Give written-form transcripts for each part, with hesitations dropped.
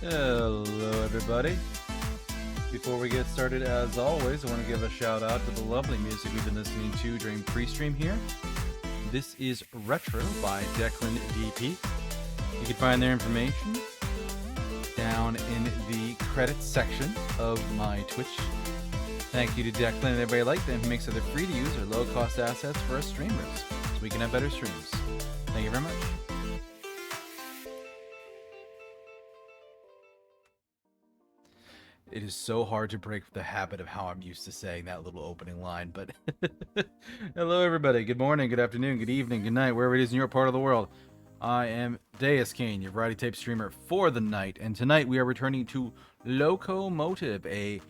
Hello everybody. Before we get started, as always, I want to give a shout out to the lovely music we've been listening to during pre-stream here. This is Retro by Declan DP. You can find their information down in the credits section of my Twitch. Thank you to Declan and everybody like them who makes it free to use or low-cost assets for us streamers, so we can have better streams. Thank you very much. It is so hard to break the habit of how I'm used to saying that little opening line, but hello everybody, good morning, good afternoon, good evening, good night, wherever it is in your part of the world. I am Deuscain, your variety tape streamer for the night, and tonight we are returning to Loco Motive, a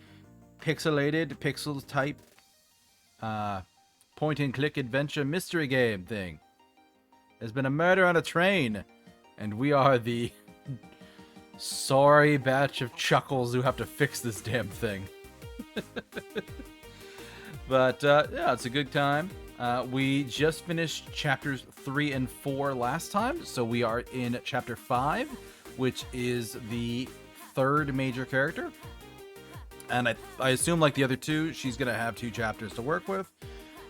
pixelated, pixel type, point and click adventure mystery game thing. There's been a murder on a train, and we are the sorry batch of chuckles who have to fix this damn thing. But yeah, it's a good time. We just finished chapters 3 and 4 last time, so we are in chapter 5, which is the third major character. And I assume, like the other two, she's going to have 2 chapters to work with.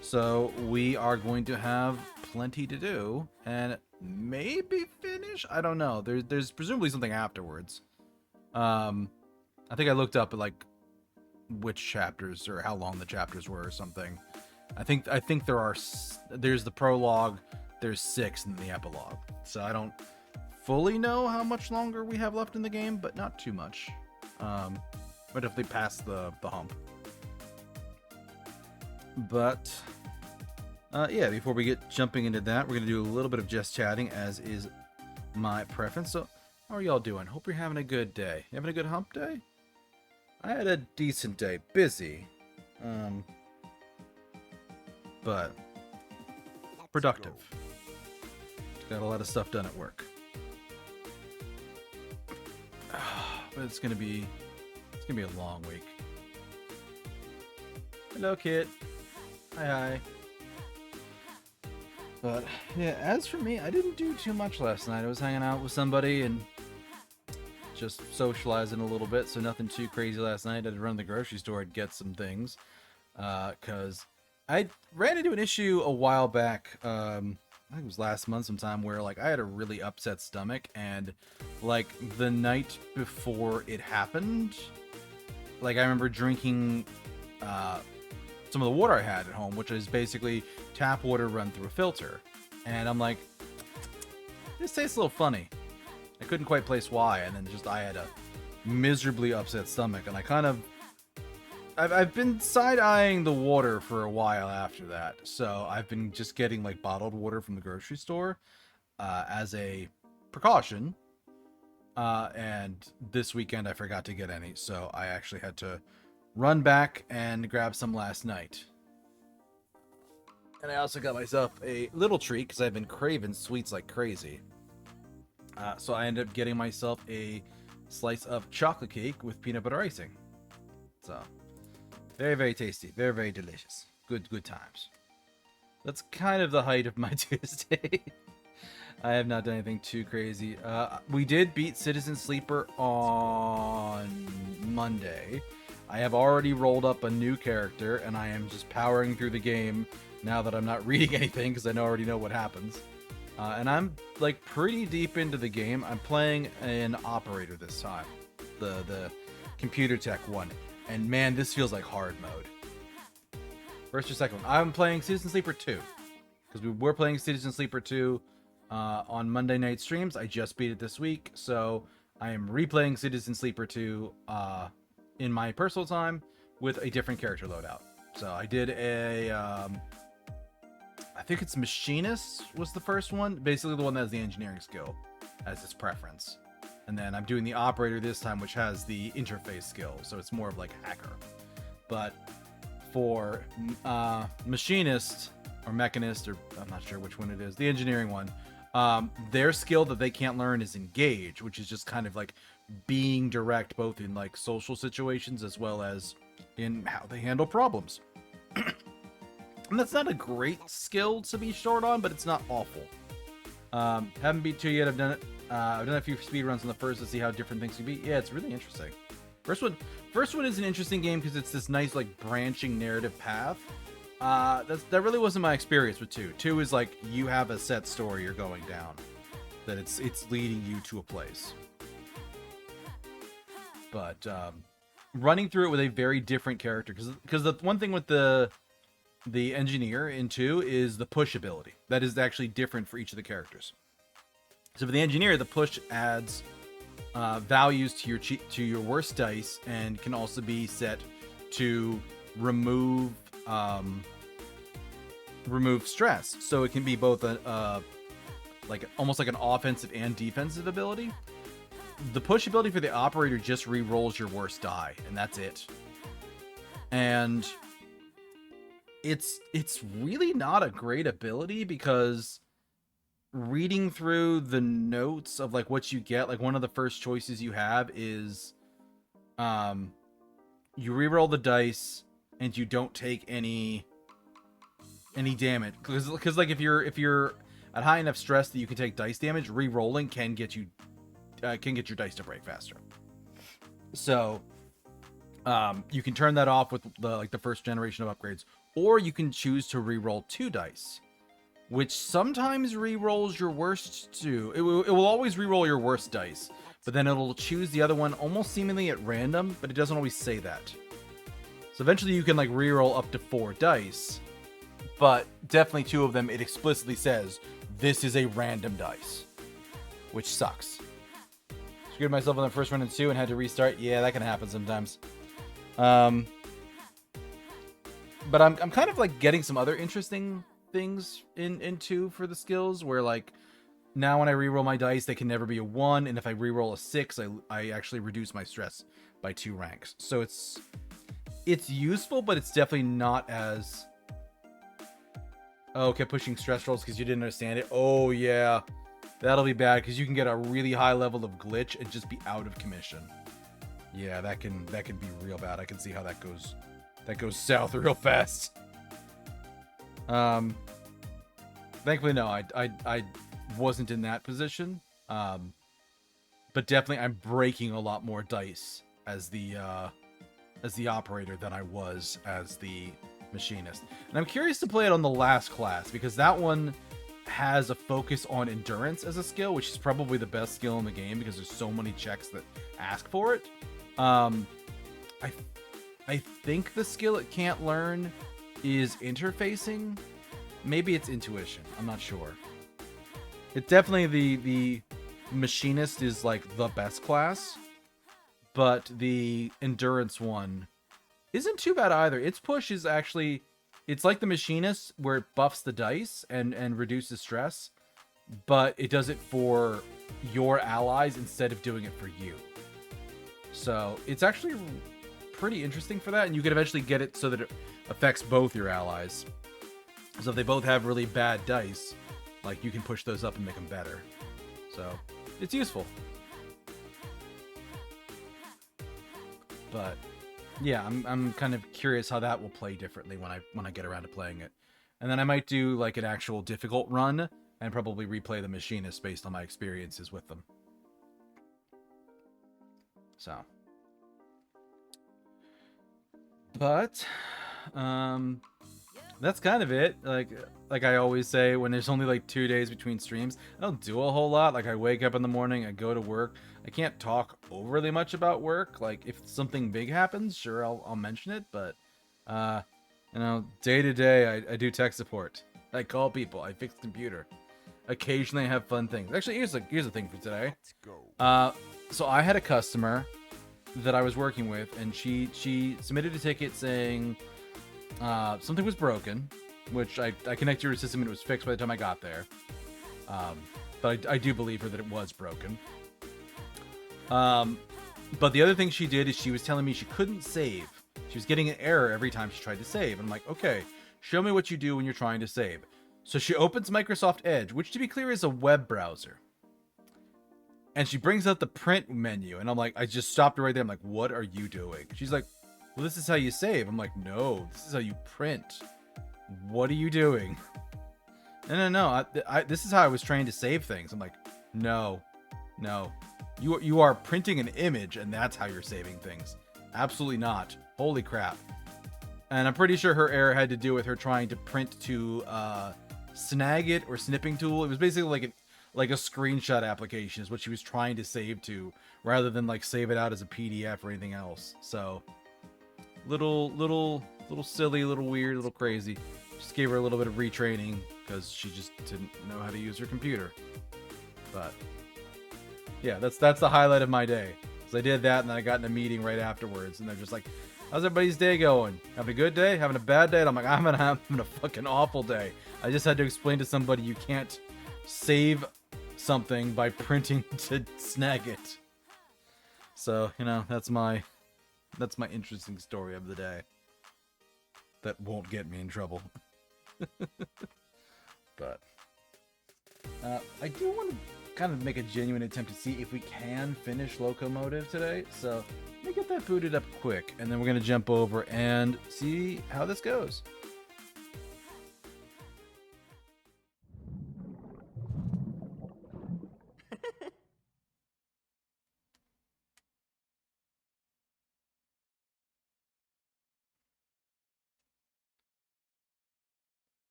So we are going to have plenty to do, and maybe finish? I don't know. There's presumably something afterwards. I think I looked up like which chapters or how long the chapters were or something. I think there's the prologue, there's 6, and then the epilogue. So I don't fully know how much longer we have left in the game, but not too much. But if they pass the hump. But yeah, before we get jumping into that, we're going to do a little bit of just chatting, as is my preference. So, how are y'all doing? Hope you're having a good day. You having a good hump day? I had a decent day. Busy. But productive. Got a lot of stuff done at work. But it's going to be a long week. Hello, Kit. Hi. But yeah, as for me, I didn't do too much last night. I was hanging out with somebody and just socializing a little bit, so nothing too crazy last night. I had to run to the grocery store and get some things, because I ran into an issue a while back, I think it was last month sometime, where like I had a really upset stomach, and like the night before it happened, like I remember drinking some of the water I had at home, which is basically tap water run through a filter. And I'm like, this tastes a little funny. I couldn't quite place why, and then just I had a miserably upset stomach, and I've been side-eyeing the water for a while after that. So I've been just getting like bottled water from the grocery store as a precaution. And this weekend I forgot to get any, so I actually had to run back and grab some last night. And I also got myself a little treat because I've been craving sweets like crazy. So I ended up getting myself a slice of chocolate cake with peanut butter icing. So very, very tasty. Very, very delicious. Good times. That's kind of the height of my Tuesday. I have not done anything too crazy. We did beat Citizen Sleeper on Monday. I have already rolled up a new character, and I am just powering through the game now that I'm not reading anything, because I already know what happens. And I'm like pretty deep into the game. I'm playing an operator this time, the computer tech one, and man, this feels like hard mode. First or second one? I'm playing Citizen Sleeper 2, because we were playing Citizen Sleeper 2 on Monday night streams. I just beat it this week, so I am replaying Citizen Sleeper 2 in my personal time with a different character loadout. So I did a I think it's Machinist was the first one, basically the one that has the engineering skill as its preference. And then I'm doing the operator this time, which has the interface skill, so it's more of like hacker. But for Machinist or Mechanist, or I'm not sure which one it is, the engineering one, their skill that they can't learn is Engage, which is just kind of like being direct, both in like social situations as well as in how they handle problems. And that's not a great skill to be short on, but it's not awful. Haven't beat 2 yet. I've done it I've done a few speed runs on the first to see how different things can be. Yeah, it's really interesting. First one is an interesting game because it's this nice like branching narrative path. That really wasn't my experience with 2. 2 is like you have a set story you're going down, that it's leading you to a place. But running through it with a very different character, because the one thing with the engineer in 2 is the push ability. That is actually different for each of the characters. So for the engineer, the push adds values to your worst dice and can also be set to remove stress. So it can be both like almost like an offensive and defensive ability. The push ability for the operator just re-rolls your worst die, and that's it. And it's really not a great ability, because reading through the notes of like what you get, like one of the first choices you have is you re-roll the dice and you don't take any damage, because like if you're at high enough stress that you can take dice damage, re-rolling can get your dice to break faster. So you can turn that off with the first generation of upgrades, or you can choose to re-roll 2 dice, which sometimes re-rolls your worst 2. It will always re-roll your worst dice, but then it'll choose the other one almost seemingly at random, but it doesn't always say that. So eventually you can like re-roll up to 4 dice, but definitely 2 of them it explicitly says this is a random dice, which sucks. Screwed myself on the first run in 2 and had to restart. Yeah, that can happen sometimes. But I'm kind of like getting some other interesting things in 2 for the skills, where like now when I reroll my dice, they can never be a 1, and if I reroll a 6, I actually reduce my stress by 2 ranks. So it's useful, but it's definitely not as... Oh, kept pushing stress rolls because you didn't understand it. Oh yeah, that'll be bad, because you can get a really high level of glitch and just be out of commission. Yeah, that can be real bad. I can see how that goes south real fast. Thankfully, no, I wasn't in that position. But definitely I'm breaking a lot more dice as the operator than I was as the machinist. And I'm curious to play it on the last class, because that one has a focus on endurance as a skill, which is probably the best skill in the game because there's so many checks that ask for it. I think the skill it can't learn is interfacing. Maybe it's intuition. I'm not sure. It definitely the machinist is like the best class, but the endurance one isn't too bad either. Its push is actually, it's like the machinist where it buffs the dice and reduces stress, but it does it for your allies instead of doing it for you. So it's actually pretty interesting for that, and you can eventually get it so that it affects both your allies. So if they both have really bad dice, like you can push those up and make them better. So it's useful. But yeah, I'm kind of curious how that will play differently when I get around to playing it. And then I might do like an actual difficult run and probably replay the machinist based on my experiences with them. So, but that's kind of it. Like I always say, when there's only like 2 days between streams, I don't do a whole lot. Like I wake up in the morning, I go to work. I can't talk overly much about work. Like if something big happens, sure, I'll mention it. But you know, day to day, I do tech support. I call people. I fix the computer. Occasionally, I have fun things. Actually, here's the thing for today. So I had a customer that I was working with, and she submitted a ticket saying something was broken, which I connected to her system and it was fixed by the time I got there. But I do believe her that it was broken. But the other thing she did is she was telling me she couldn't save. She was getting an error every time she tried to save. And I'm like, okay, show me what you do when you're trying to save. So she opens Microsoft Edge, which to be clear is a web browser. And she brings up the print menu. And I'm like, I just stopped her right there. I'm like, what are you doing? She's like, well, this is how you save. I'm like, no, this is how you print. What are you doing? No. This is how I was trained to save things. I'm like, no, No. You are printing an image, and that's how you're saving things. Absolutely not. Holy crap. And I'm pretty sure her error had to do with her trying to print to Snagit or Snipping Tool. It was basically like a screenshot application is what she was trying to save to, rather than like save it out as a PDF or anything else. So little silly, little weird, little crazy. Just gave her a little bit of retraining because she just didn't know how to use her computer. But yeah, that's the highlight of my day. So I did that, and then I got in a meeting right afterwards, and they're just like, "How's everybody's day going? Having a good day? Having a bad day?" And I'm like, "I'm having a fucking awful day." I just had to explain to somebody you can't save something by printing to Snagit. So, you know, that's my interesting story of the day. That won't get me in trouble. But I do want to kind of make a genuine attempt to see if we can finish Loco Motive today. So let me get that booted up quick, and then we're going to jump over and see how this goes.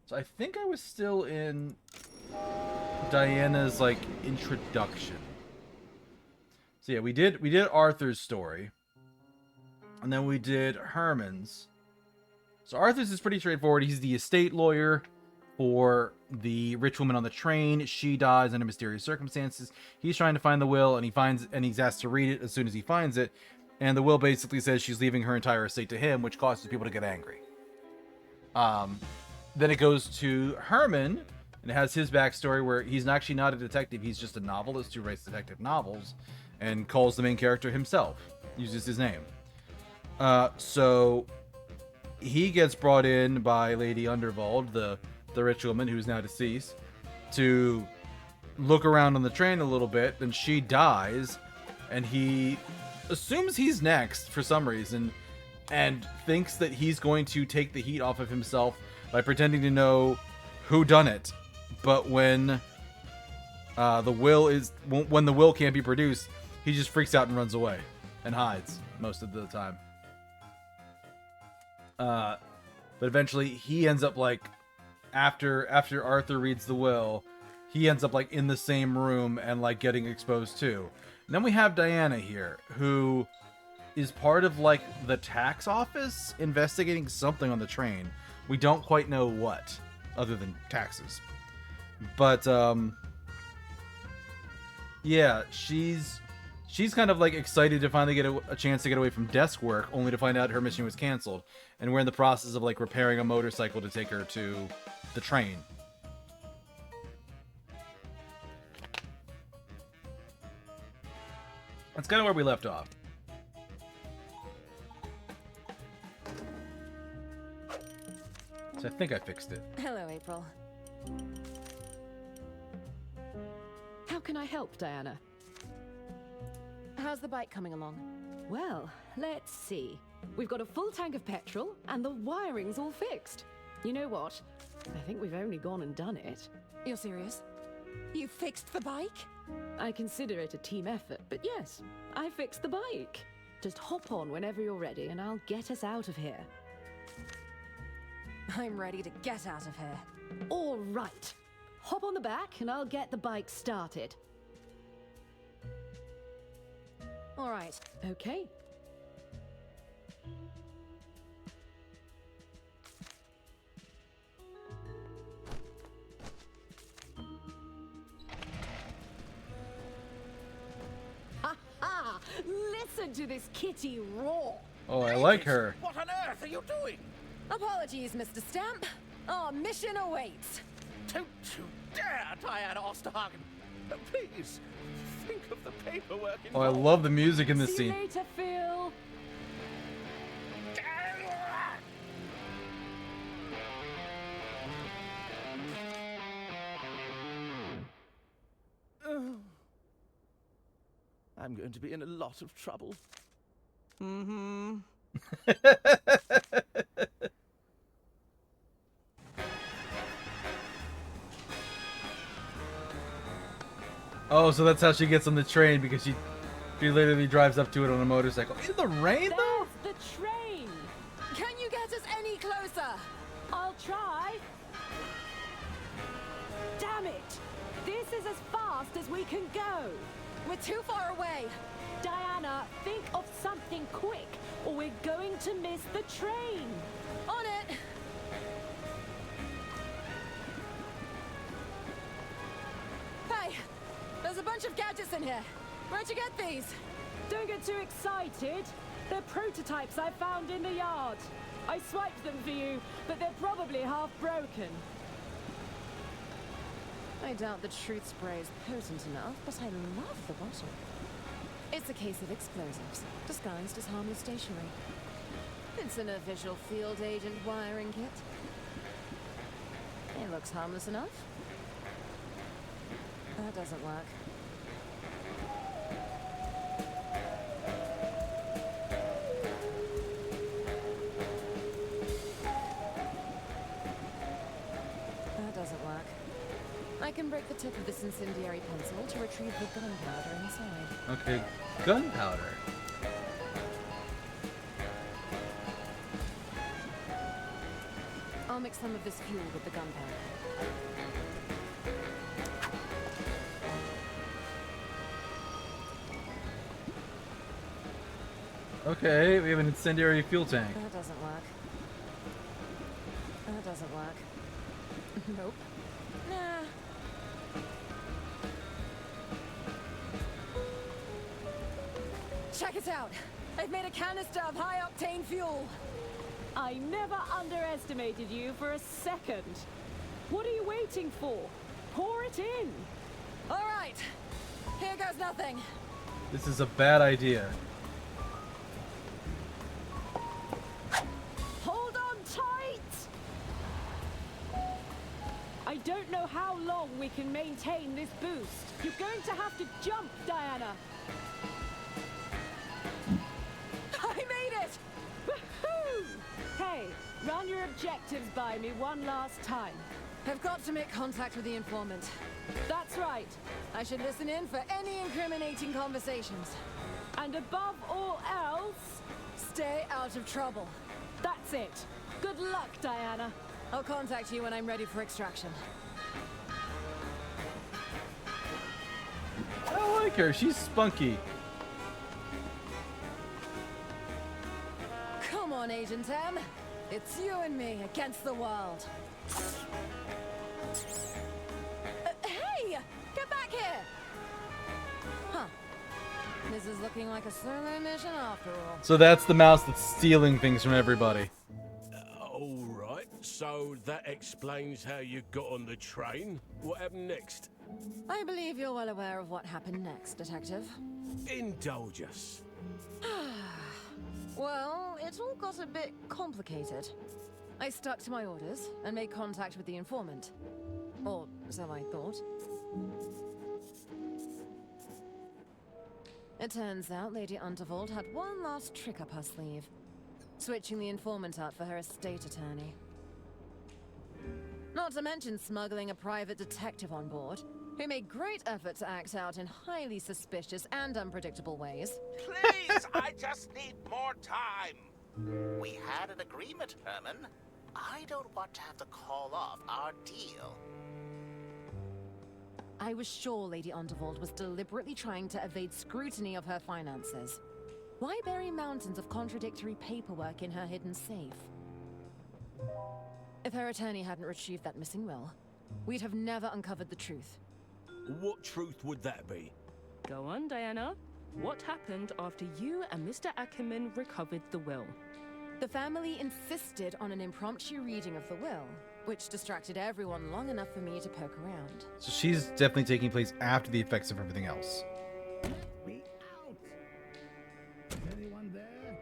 So I think I was still in Diana's like introduction. So yeah, we did Arthur's story, and then we did Herman's. So Arthur's is pretty straightforward. He's the estate lawyer for the rich woman on the train. She dies under mysterious circumstances. He's trying to find the will, and he's asked to read it as soon as he finds it. And the will basically says she's leaving her entire estate to him, which causes people to get angry. Then it goes to Herman, and it has his backstory where he's actually not a detective. He's just a novelist who writes detective novels and calls the main character himself, uses his name. So he gets brought in by Lady Unterwald, the rich woman who's now deceased, to look around on the train a little bit. Then she dies, and he assumes he's next for some reason and thinks that he's going to take the heat off of himself by pretending to know who done it. But when the will can't be produced, he just freaks out and runs away and hides most of the time. But eventually he ends up like after Arthur reads the will, he ends up like in the same room and like getting exposed too. And then we have Diana here, who is part of like the tax office investigating something on the train. We don't quite know what, other than taxes. But yeah, she's kind of like excited to finally get a chance to get away from desk work, only to find out her mission was canceled. And we're in the process of like repairing a motorcycle to take her to the train. That's kind of where we left off. So I think I fixed it. Hello, April. How can I help, Diana? How's the bike coming along? Well, let's see. We've got a full tank of petrol, and the wiring's all fixed. You know what? I think we've only gone and done it. You're serious? You fixed the bike? I consider it a team effort, but yes, I fixed the bike. Just hop on whenever you're ready, and I'll get us out of here. I'm ready to get out of here. All right. Hop on the back, and I'll get the bike started. All right. Okay. Ha ha! Listen to this kitty roar. Oh, I like her. What on earth are you doing? Apologies, Mr. Stamp. Our mission awaits. Don't you dare, Diana Osterhagen. Please, think of the paperwork Oh, I involved. love the music in this See you scene. later, Phil. I'm going to be in a lot of trouble. Mm-hmm. Oh, so that's how she gets on the train, because she literally drives up to it on a motorcycle. In the rain, though? There's the train. Can you get us any closer? I'll try. Damn it! This is as fast as we can go. We're too far away. Diana, think of something quick, or we're going to miss the train. On it. Hey, there's a bunch of gadgets in here. Where'd you get these? Don't get too excited. They're prototypes I found in the yard. I swiped them for you, but they're probably half broken. I doubt the truth spray is potent enough, but I love the bottle. It's a case of explosives, disguised as harmless stationery. It's an official field agent wiring kit. It looks harmless enough. That doesn't work. That doesn't work. I can break the tip of this incendiary pencil to retrieve the gunpowder inside. Okay, gunpowder. I'll mix some of this fuel with the gunpowder. Okay, we have an incendiary fuel tank. That doesn't work. That doesn't work. Nope. Nah. Check it out. I've made a canister of high-octane fuel. I never underestimated you for a second. What are you waiting for? Pour it in. All right. Here goes nothing. This is a bad idea. Hold on tight! I don't know how long we can maintain this boost. You're going to have to jump, Diana. I made it! Woohoo! Hey, run your objectives by me one last time. I've got to make contact with the informant. That's right. I should listen in for any incriminating conversations. And above all else, Stay out of trouble. that's it. Good luck, Diana. I'll contact you when I'm ready for extraction. I like her. She's spunky. Come on, Agent M. It's you and me against the world. Hey! Get back here! Huh. This is looking like a solo mission after all. So that's the mouse that's stealing things from everybody. All right, so that explains how you got on the train. What happened next? I believe you're well aware of what happened next, Detective. Indulge us. Well, it all got a bit complicated. I stuck to my orders and made contact with the informant. Or so I thought. It turns out Lady Unterwald had one last trick up her sleeve. Switching the informant out for her estate attorney. Not to mention smuggling a private detective on board, who made great effort to act out in highly suspicious and unpredictable ways. Please, I just need more time. We had an agreement, Herman. I don't want to have to call off our deal. I was sure Lady Unterwald was deliberately trying to evade scrutiny of her finances. Why bury mountains of contradictory paperwork in her hidden safe? If her attorney hadn't retrieved that missing will, we'd have never uncovered the truth. What truth would that be? Go on, Diana. What happened after you and Mr. Ackerman recovered the will? The family insisted on an impromptu reading of the will, which distracted everyone long enough for me to poke around. So she's definitely taking place after the effects of everything else. Me out! Is anyone there?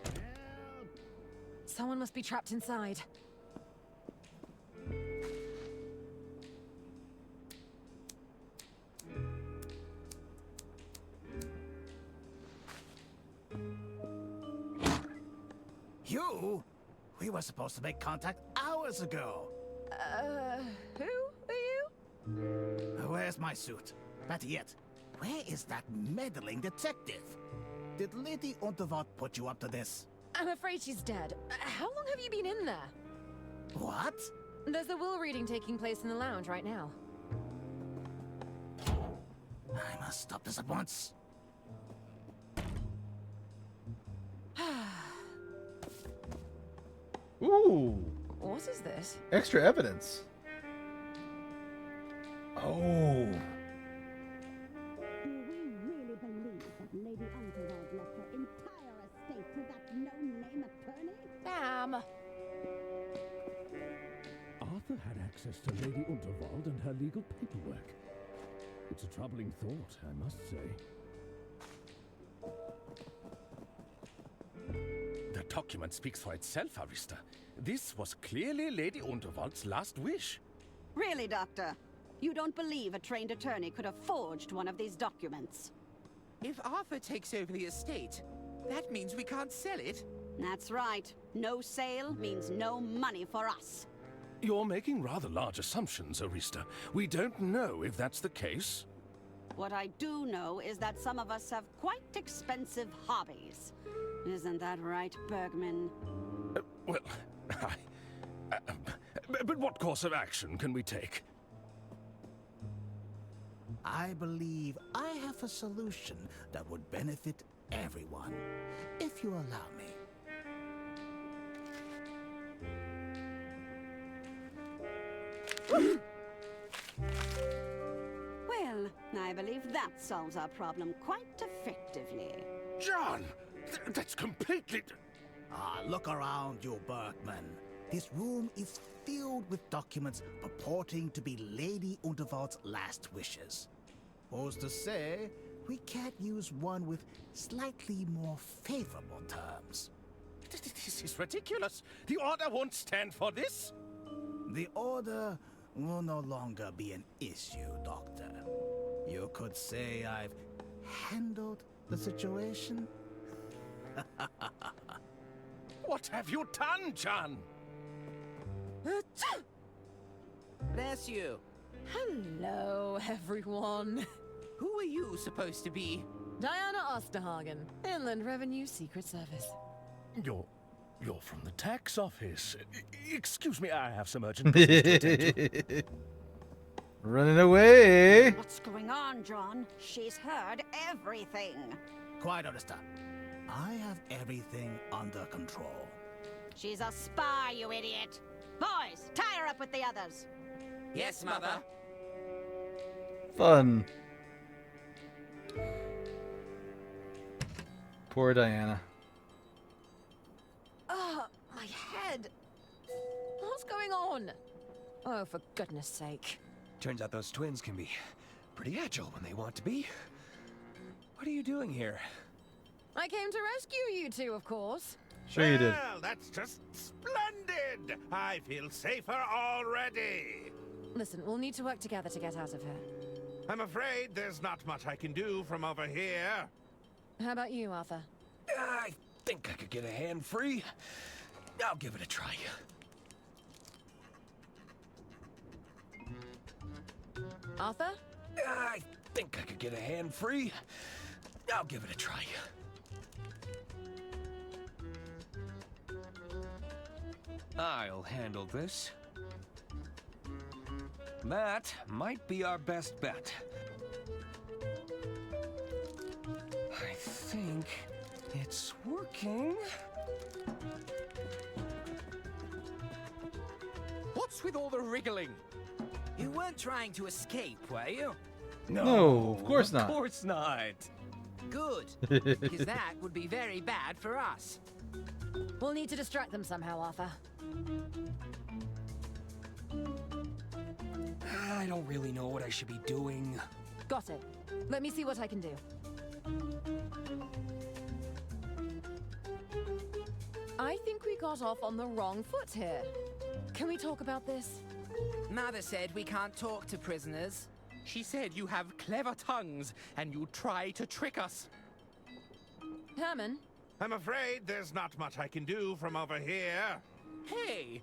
Help! Someone must be trapped inside. You? We were supposed to make contact hours ago. Who are you? Where's my suit? Better yet, where is that meddling detective? Did Lady Unterwald put you up to this? I'm afraid she's dead. How long have you been in there? What? There's a will reading taking place in the lounge right now. I must stop this at once. Ooh, What is this? extra evidence. Oh. Do we really believe that Lady Unterwald left her entire estate to that no-name attorney? Damn! Arthur had access to Lady Unterwald and her legal paperwork. It's a troubling thought, I must say. The document speaks for itself, Arista. This was clearly Lady Unterwald's last wish. Really, Doctor? You don't believe a trained attorney could have forged one of these documents? If Arthur takes over the estate, that means we can't sell it. That's right. No sale means no money for us. You're making rather large assumptions, Arista. We don't know if that's the case. What I do know is that some of us have quite expensive hobbies. Isn't that right, Bergman? Well, but what course of action can we take? I believe I have a solution that would benefit everyone, if you allow me. Well, I believe that solves our problem quite effectively. John! That's completely... Ah, look around you, Bergman. This room is filled with documents purporting to be Lady Unterwald's last wishes. Who's to say we can't use one with slightly more favorable terms? This is ridiculous. The Order won't stand for this. The Order will no longer be an issue, Doctor. You could say I've handled the situation. What have you done, John? Bless you. Hello, everyone. Who are you supposed to be? Diana Osterhagen, Inland Revenue Secret Service. You're from the tax office. Excuse me, I have some urgent business to attend to. Running away. What's going on, John? She's heard everything. Quite understand. I have everything under control. She's a spy, you idiot. Boys, tie her up with the others. Yes, Mother. Fun. Poor Diana. Oh, my head. What's going on? Oh, for goodness sake. Turns out those twins can be pretty agile when they want to be. What are you doing here? I came to rescue you two, of course. Sure you did. Well, that's just splendid! I feel safer already. Listen, we'll need to work together to get out of here. I'm afraid there's not much I can do from over here. How about you, Arthur? I think I could get a hand free. I'll give it a try. Arthur? I think I could get a hand free. I'll give it a try. I'll handle this. That might be our best bet. I think it's working. What's with all the wriggling? You weren't trying to escape, were you? No, of course not. Of course not. Good, because that would be very bad for us. We'll need to distract them somehow, Arthur. I don't really know what I should be doing. Got it. Let me see what I can do. I think we got off on the wrong foot here. Can we talk about this? Mother said we can't talk to prisoners. She said you have clever tongues and you try to trick us. Herman? I'm afraid there's not much I can do from over here. Hey!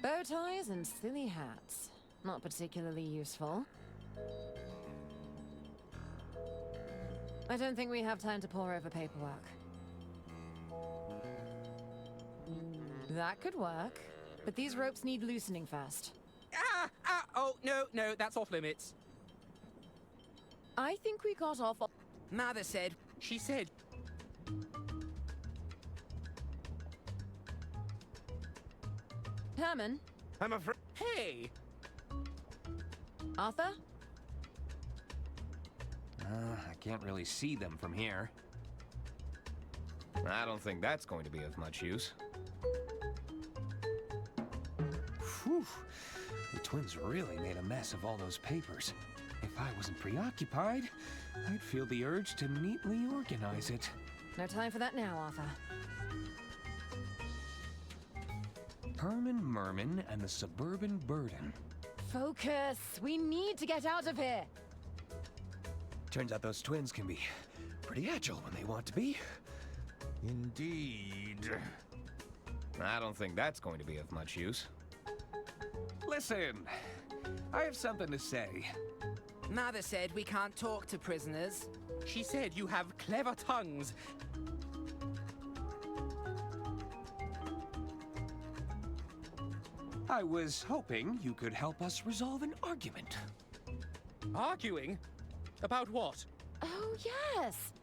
Bow ties and silly hats. Not particularly useful. I don't think we have time to pore over paperwork. That could work, but these ropes need loosening first. Oh, no, that's off limits. I think we got off. Mother said, she said. Herman? I'm afraid. Hey! Arthur? I can't really see them from here. I don't think that's going to be of much use. Whew. The twins really made a mess of all those papers. If I wasn't preoccupied, I'd feel the urge to neatly organize it. No time for that now, Arthur. Herman Merman and the Suburban Burden. Focus! We need to get out of here! Turns out those twins can be pretty agile when they want to be. Indeed. I don't think that's going to be of much use. Listen, I have something to say. Mother said we can't talk to prisoners. She said you have clever tongues. I was hoping you could help us resolve an argument. Arguing? About what? Oh, yes!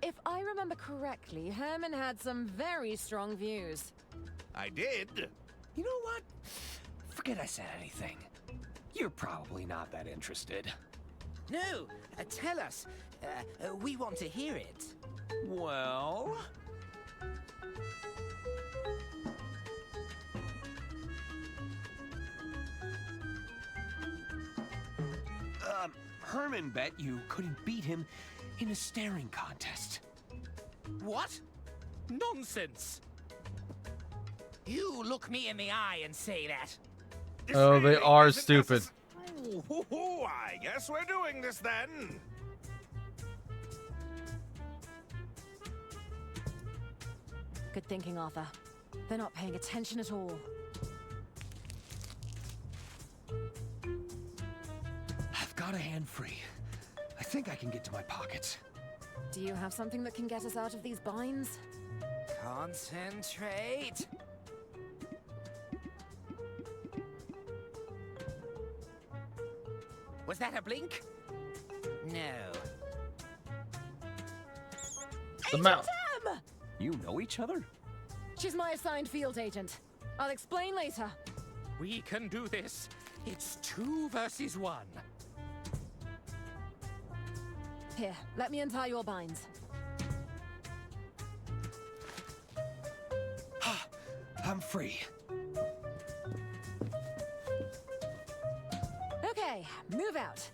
If I remember correctly, Herman had some very strong views. I did. You know what? Forget I said anything. You're probably not that interested. No, tell us. We want to hear it. Well... Herman bet you couldn't beat him in a staring contest. What? Nonsense! You look me in the eye and say that. Oh, they are stupid. Oh, I guess we're doing this then. Good thinking, Arthur. They're not paying attention at all. I've got a hand free. I think I can get to my pockets. Do you have something that can get us out of these binds? Concentrate. Was that a blink? No. The mouth. You know each other? She's my assigned field agent. I'll explain later. We can do this. It's 2 versus 1. Here, let me untie your binds. I'm free. Okay, move out.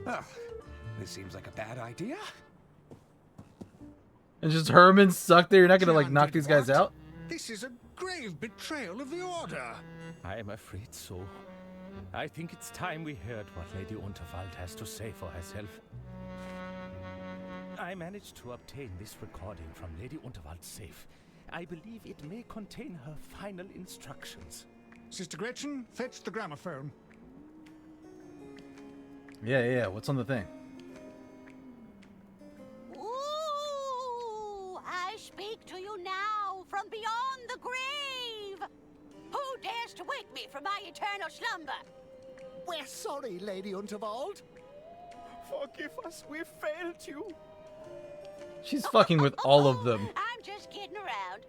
Oh, this seems like a bad idea. And just Herman stuck there. You're not gonna like knock these guys out? This is a grave betrayal of the Order. I am afraid so. I think it's time we heard what Lady Unterwald has to say for herself. I managed to obtain this recording from Lady Unterwald's safe. I believe it may contain her final instructions. Sister Gretchen, fetch the gramophone. Yeah. What's on the thing? Ooh, I speak to you now from beyond the grave. Who dares to wake me from my eternal slumber? We're sorry, Lady Unterwald. Forgive us, we failed you. She's fucking with all of them. I'm just kidding around.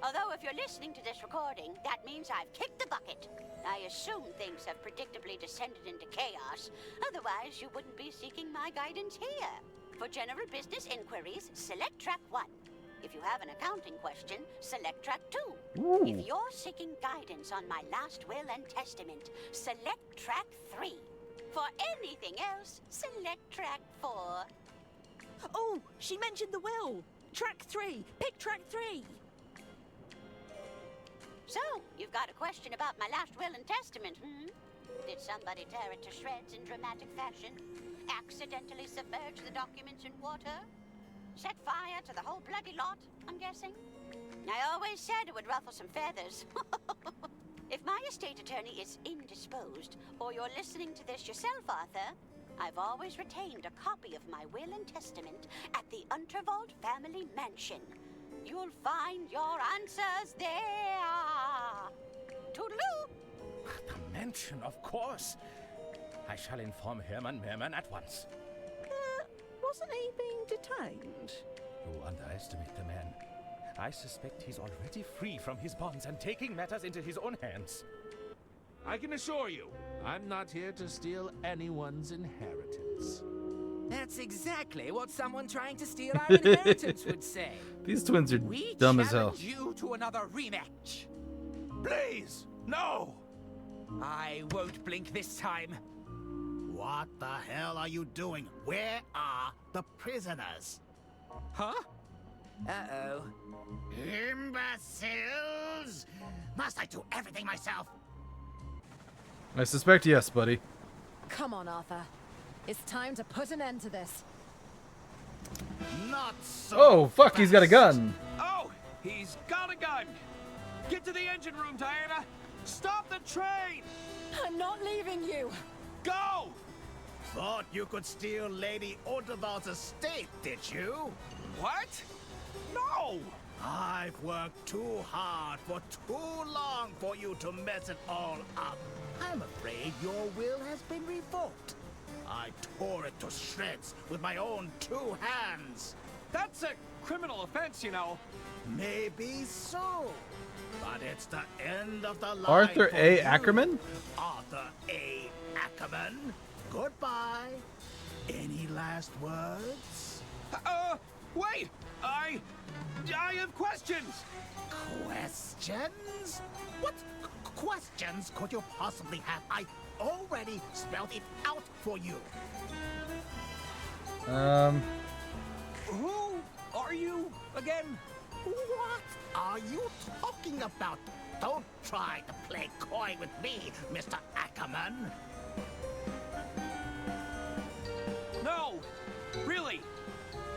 Although if you're listening to this recording, that means I've kicked the bucket. I assume things have predictably descended into chaos. Otherwise, you wouldn't be seeking my guidance here. For general business inquiries, select track 1. If you have an accounting question, select track 2. Ooh. If you're seeking guidance on my last will and testament, select track 3. For anything else, select track 4. Oh, she mentioned the will. Track 3. Pick track 3. So, you've got a question about my last will and testament, hmm? Did somebody tear it to shreds in dramatic fashion? Accidentally submerge the documents in water? Set fire to the whole bloody lot, I'm guessing? I always said it would ruffle some feathers. If my estate attorney is indisposed, or you're listening to this yourself, Arthur, I've always retained a copy of my will and testament at the Unterwald family mansion. You'll find your answers there. Toodaloo! The mansion, of course. I shall inform Herman Merman at once. Wasn't he being detained? You underestimate the man. I suspect he's already free from his bonds and taking matters into his own hands. I can assure you, I'm not here to steal anyone's inheritance. That's exactly what someone trying to steal our inheritance would say. These twins are We dumb as hell. challenge you to another rematch. Please, no! I won't blink this time. What the hell are you doing? Where are the prisoners? Huh? Uh-oh. Imbeciles! Must I do everything myself? I suspect yes, buddy. Come on, Arthur. It's time to put an end to this. Not so. Oh, fuck, he's got a gun. Oh, he's got a gun. Get to the engine room, Diana. Stop the train. I'm not leaving you. Go! Thought you could steal Lady Unterwald's estate, did you? What? No! I've worked too hard for too long for you to mess it all up. I'm afraid your will has been revoked. I tore it to shreds with my own 2 hands. That's a criminal offense, you know. Maybe so. But it's the end of the line. Arthur for A. you. Ackerman? Arthur A. Ackerman. Goodbye. Any last words? Wait! I have questions! Questions? What questions could you possibly have? I already spelled it out for you. Who are you again? What are you talking about? Don't try to play coy with me, Mr. Ackerman. No! Really?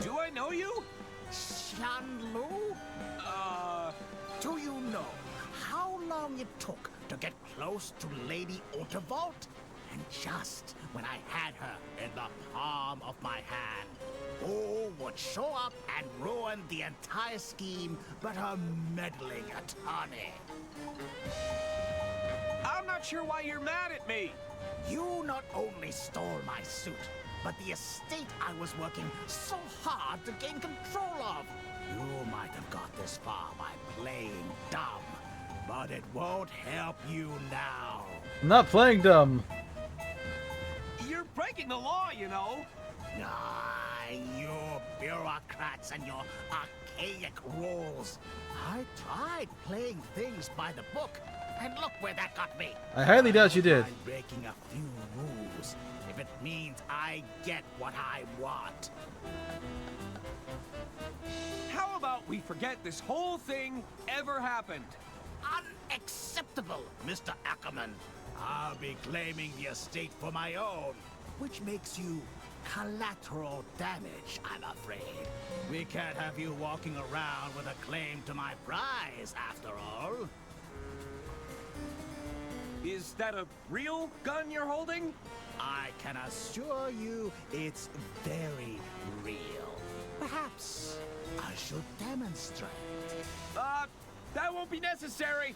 Do I know you? Shanlu? Do you know how long it took to get close to Lady Unterwald? And just when I had her in the palm of my hand, who would show up and ruin the entire scheme but her meddling attorney? I'm not sure why you're mad at me. You not only stole my suit, but the estate I was working so hard to gain control of. You might have got this far by playing dumb, but it won't help you now. I'm not playing dumb. You're breaking the law, you know. Ah, you bureaucrats and your archaic rules. I tried playing things by the book, and look where that got me. I highly doubt you did. I'm breaking a few rules if it means I get what I want. How about we forget this whole thing ever happened? Unacceptable, Mr. Ackerman. I'll be claiming the estate for my own, which makes you collateral damage, I'm afraid. We can't have you walking around with a claim to my prize, after all. Is that a real gun you're holding? I can assure you it's very real. Perhaps I should demonstrate. That won't be necessary.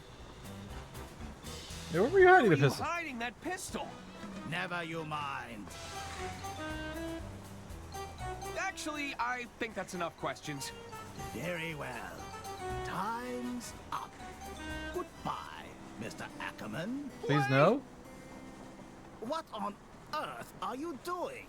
Hey, where were you hiding the Where were pistol? you hiding that pistol? Never you mind. Actually, I think that's enough questions. Very well. Time's up. Goodbye, Mr. Ackerman. Please no. What on earth are you doing?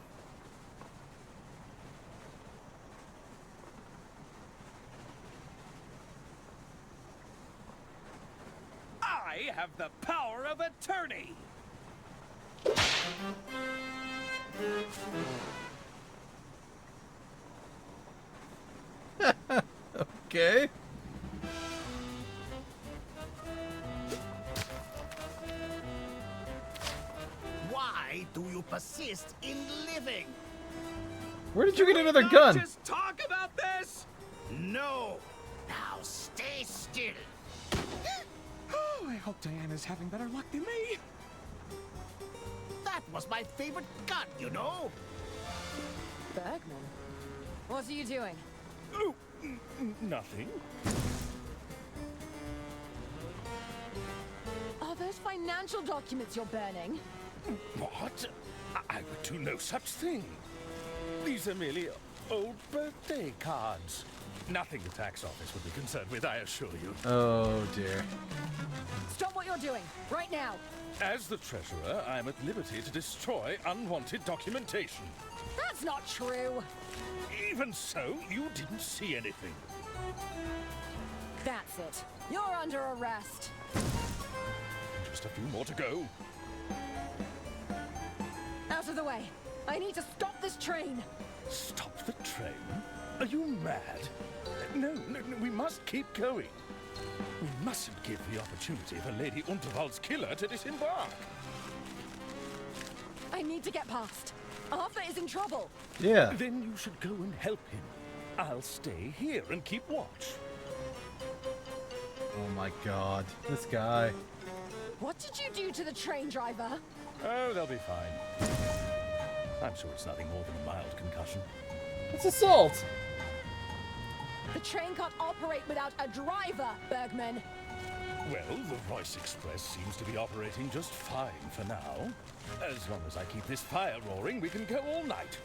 I have the power of attorney. Okay. Why do you persist in living? Where did you get another Not gun? Just talk about this. No. Now stay still. Oh, I hope Diana's having better luck than me. That was my favorite gun, you know. Bergman, what are you doing? Oh, nothing. Are those financial documents you're burning? What? I would do no such thing. These are merely old birthday cards. Nothing the tax office would be concerned with, I assure you. Oh, dear. Stop what you're doing, right now! As the treasurer, I'm at liberty to destroy unwanted documentation. That's not true! Even so, you didn't see anything. That's it. You're under arrest. Just a few more to go. Out of the way. I need to stop this train. Stop the train? Are you mad? No, we must keep going. We mustn't give the opportunity for Lady Unterwald's killer to disembark. I need to get past. Arthur is in trouble. Yeah. Then you should go and help him. I'll stay here and keep watch. Oh my god. This guy. What did you do to the train driver? Oh, they'll be fine. I'm sure it's nothing more than a mild concussion. It's assault. The train can't operate without a driver, Bergman. Well, the Royce Express seems to be operating just fine for now. As long as I keep this fire roaring, we can go all night.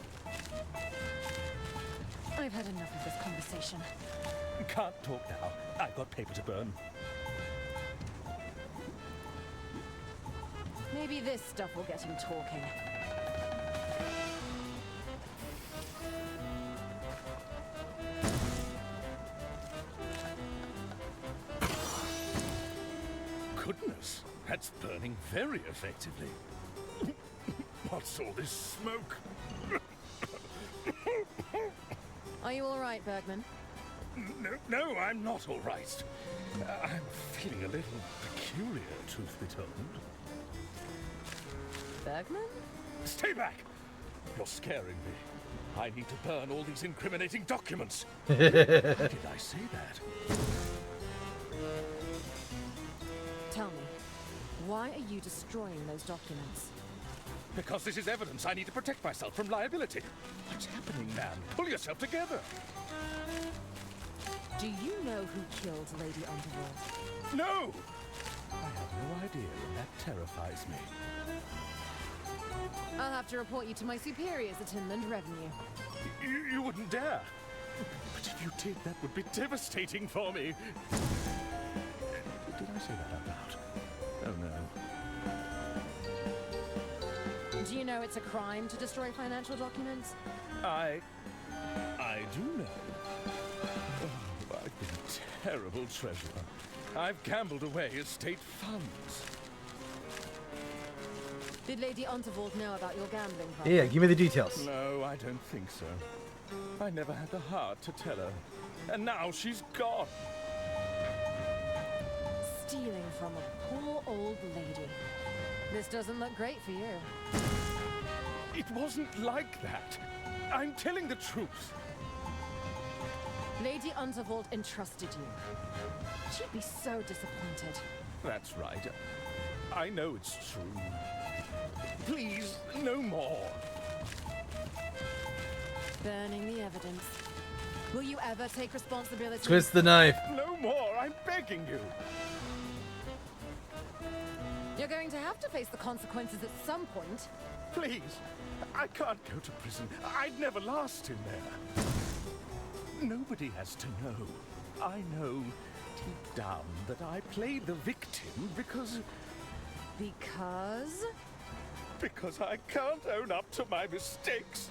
I've had enough of this conversation. Can't talk now. I've got paper to burn. Maybe this stuff will get him talking. Goodness, that's burning very effectively. What's all this smoke? Are you all right, Bergman? No, I'm not all right. I'm feeling a little peculiar, truth be told. Bergman? Stay back! You're scaring me. I need to burn all these incriminating documents. Did I say that? Tell me, why are you destroying those documents? Because this is evidence I need to protect myself from liability. What's happening, man? Pull yourself together. Do you know who killed Lady Unterwald? No! I have no idea, and that terrifies me. I'll have to report you to my superiors at Inland Revenue. You wouldn't dare. But if you did, that would be devastating for me. Did I say that out loud? Oh, no. Do you know it's a crime to destroy financial documents? I do know. Oh, I've been a terrible treasurer. I've gambled away estate funds. Did Lady Unterwald know about your gambling problem? Yeah, give me the details. No, I don't think so. I never had the heart to tell her. And now she's gone. Stealing from a poor old lady. This doesn't look great for you. It wasn't like that. I'm telling the truth. Lady Unterwald entrusted you. She'd be so disappointed. That's right. I know it's true. Please, no more. Burning the evidence. Will you ever take responsibility? Twist the knife. No more, I'm begging you. You're going to have to face the consequences at some point. Please, I can't go to prison. I'd never last in there. Nobody has to know. I know deep down that I played the victim because... Because? Because I can't own up to my mistakes.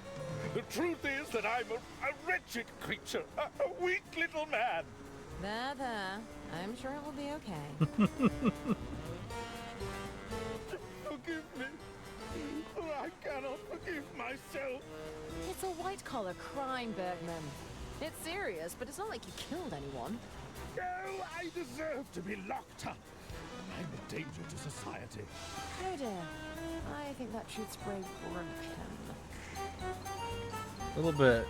The truth is that I'm a wretched creature, a weak little man. There. I'm sure it will be okay. Forgive me. Oh, I cannot forgive myself. It's a white-collar crime, Bergman. It's serious, but it's not like you killed anyone. No, I deserve to be locked up. I'm a danger to society. Oh dear. I think that truth spray broke him. A little bit.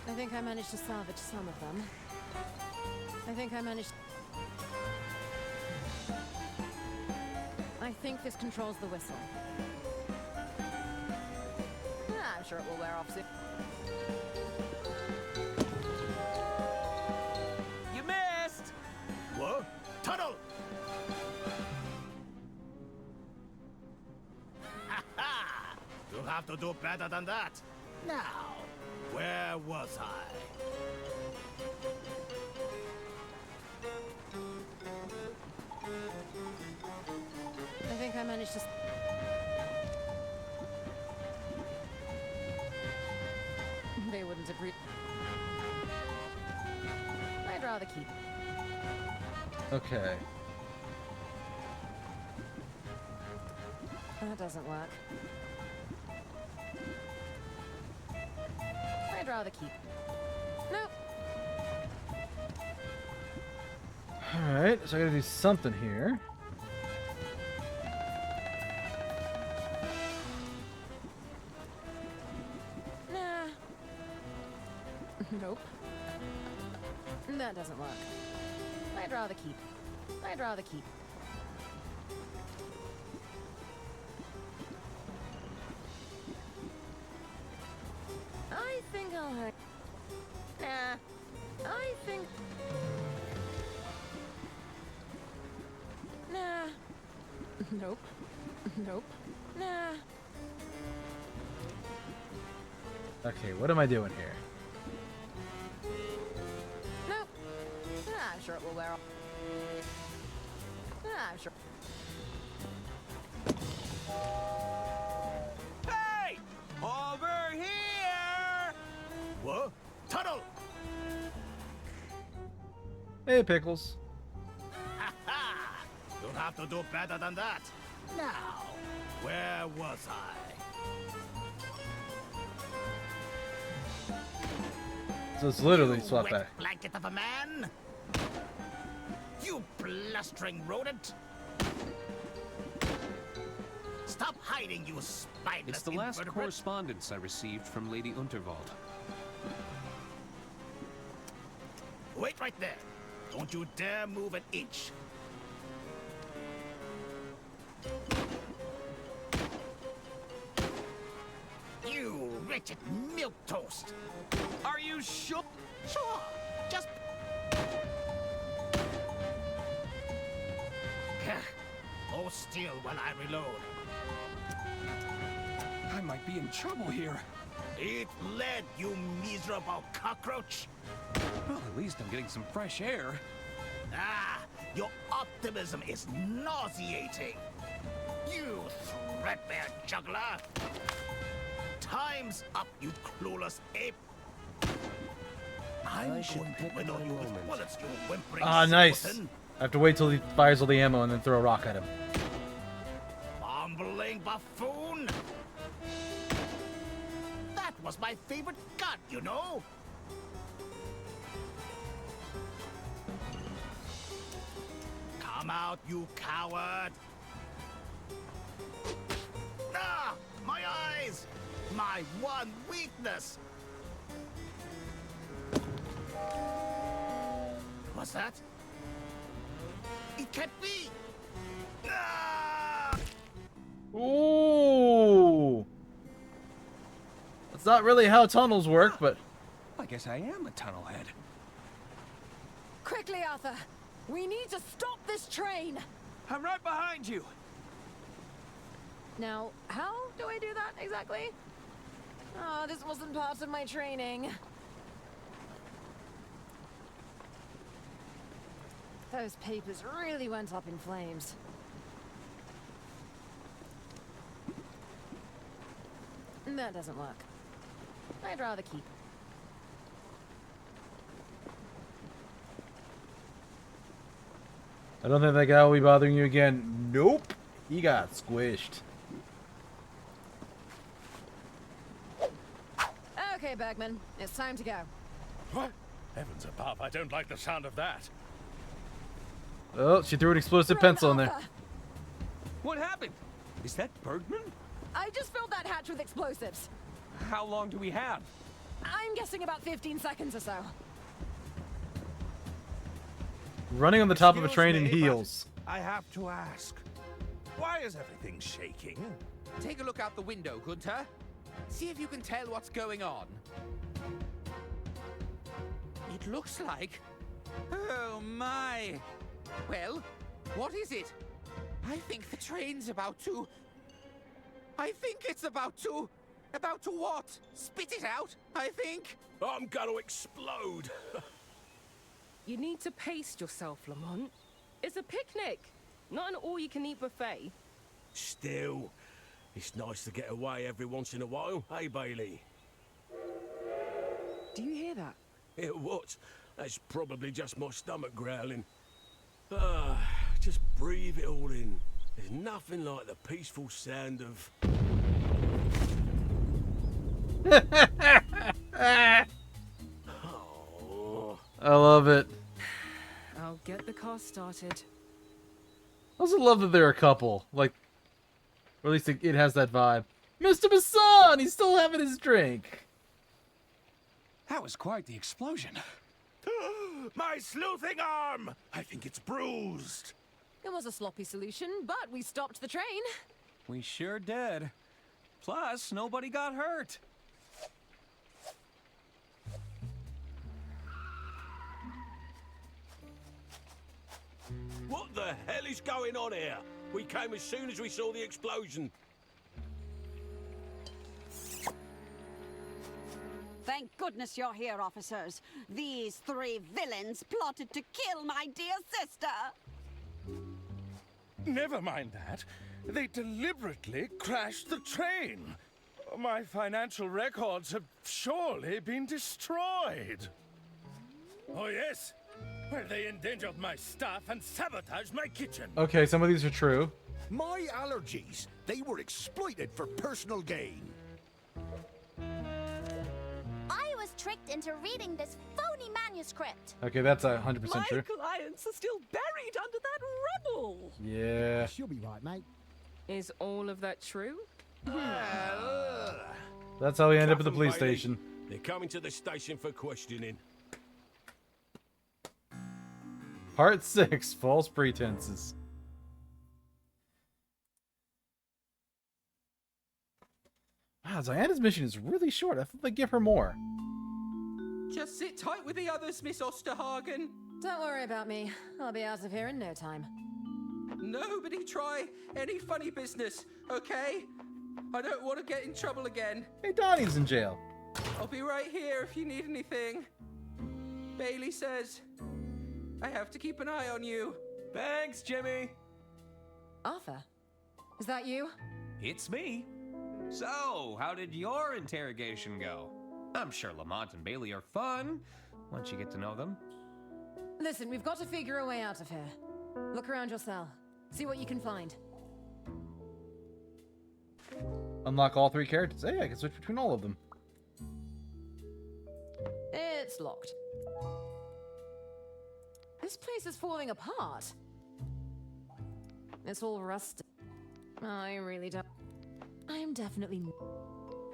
I think I managed to salvage some of them. I think I managed... I think this controls the whistle. I'm sure it will wear off soon. You missed! What? Tunnel! Ha ha! You'll have to do better than that. Now, where was I? I think I managed to... They wouldn't agree. I'd rather keep. Okay. That doesn't work. I'd rather keep. Nope. Alright, so I gotta do something here. Nah. Nope. That doesn't work. I'd rather keep. I'd rather keep. I think I'll hang. Nah. I think... Nah. Nope. Nope. Nah. Okay, what am I doing here? Nope. I'm sure it will wear off. I'm sure. Hey! Over here! What? Tunnel! Hey, Pickles. Ha ha! You'll have to do better than that. Now, where was I? So it's literally You swap wet back. blanket of a man! You blustering rodent! Stop hiding, you spineless It's the last invertebrate. correspondence I received from Lady Unterwald. Wait right there. Don't you dare move an inch. You wretched milquetoast. Are you sure? Sure. Just... Hold still while I reload. I might be in trouble here. Eat lead, you miserable cockroach. Well, at least I'm getting some fresh air. Ah, your optimism is nauseating. You threadbare juggler. Time's up, you clueless ape. I'm going to whittle you with bullets, you whimpering Ah, nice. simpleton. I have to wait till he fires all the ammo and then throw a rock at him. Bumbling buffoon. That was my favorite gun, you know. Come out, you coward. Ah, my eyes. My one weakness. What's that? It can't be. Ah! Ooh! That's not really how tunnels work, but... I guess I am a tunnel head. Quickly, Arthur! We need to stop this train! I'm right behind you! Now, how do I do that exactly? Oh, this wasn't part of my training. Those papers really went up in flames. That doesn't work. I'd rather keep. I don't think that guy will be bothering you again. Nope. He got squished. Okay, Bergman. It's time to go. What? Heavens above, I don't like the sound of that. Oh, she threw an explosive pencil in there. What happened? Is that Bergman? I just filled that hatch with explosives. How long do we have? I'm guessing about 15 seconds or so. Running on the top of a Excuse train in me, but heels. I have to ask, why is everything shaking? Take a look out the window, Gunter. See if you can tell what's going on. It looks like... Oh, my. Well, what is it? I think the train's about to... I think it's about to... About to what? Spit it out, I think. I'm gonna explode. You need to pace yourself, Lamont. It's a picnic, not an all-you-can-eat buffet. Still, it's nice to get away every once in a while, hey, Bailey? Do you hear that? Yeah, what? That's probably just my stomach growling. Just breathe it all in. There's nothing like the peaceful sound of... Oh. I love it. I'll get the car started. I also love that they're a couple. Like, or at least it has that vibe. Mr. Bassan, he's still having his drink. That was quite the explosion. My sleuthing arm! I think it's bruised. It was a sloppy solution, but we stopped the train. We sure did. Plus, nobody got hurt. What the hell is going on here? We came as soon as we saw the explosion. Thank goodness you're here, officers. These three villains plotted to kill my dear sister. Never mind that. They deliberately crashed the train. My financial records have surely been destroyed. Oh, yes. Well, they endangered my staff and sabotaged my kitchen. Okay, some of these are true. My allergies. They were exploited for personal gain. I was tricked into reading this phony manuscript. Okay, that's 100% true. clients are still buried under that rubble. Yeah. She'll be right, mate. Is all of that true? That's how we end up at the Cuff 'em, police Bailey. station. They're coming to the station for questioning. Part 6, False Pretenses. Wow, Diana's mission is really short. I thought they'd give her more. Just sit tight with the others, Miss Osterhagen. Don't worry about me. I'll be out of here in no time. Nobody try any funny business, okay? I don't want to get in trouble again. Hey, Donnie's in jail. I'll be right here if you need anything. Bailey says I have to keep an eye on you. Thanks, Jimmy. Arthur, is that you? It's me. So, how did your interrogation go? I'm sure Lamont and Bailey are fun, once you get to know them. Listen, we've got to figure a way out of here. Look around your cell. See what you can find. Unlock all 3 characters. Hey, I can switch between all of them. It's locked. This place is falling apart. It's all rusted. I really don't... I am definitely...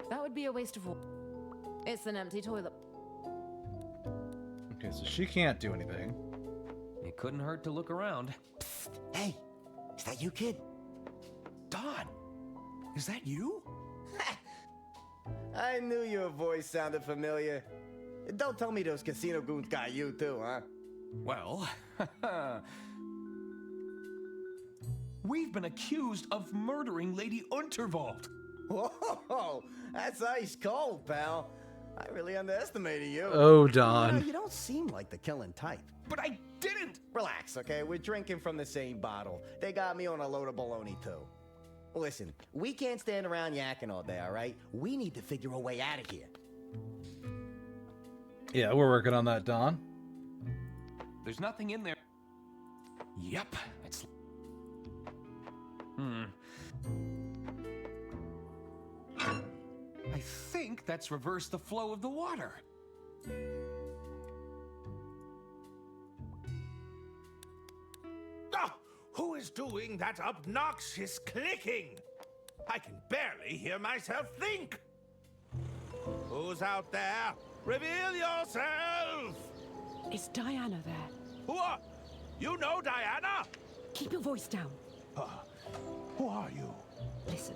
That would be a waste of water. It's an empty toilet. Okay, so she can't do anything. It couldn't hurt to look around. Psst. Hey, is that you, kid? Don, is that you? I knew your voice sounded familiar. Don't tell me those casino goons got you too, huh? Well, we've been accused of murdering Lady Unterwald. Whoa, that's ice cold, pal. I really underestimated you. Oh, Don. You know, you don't seem like the killing type. But I didn't! Relax, okay? We're drinking from the same bottle. They got me on a load of baloney, too. Listen, we can't stand around yakking all day, all right? We need to figure a way out of here. Yeah, we're working on that, Don. There's nothing in there. Yep, it's... I think that's reversed the flow of the water. Who is doing that obnoxious clicking? I can barely hear myself think. Who's out there? Reveal yourself! Is Diana there? Who are... You know Diana? Keep your voice down. Who are you? Listen,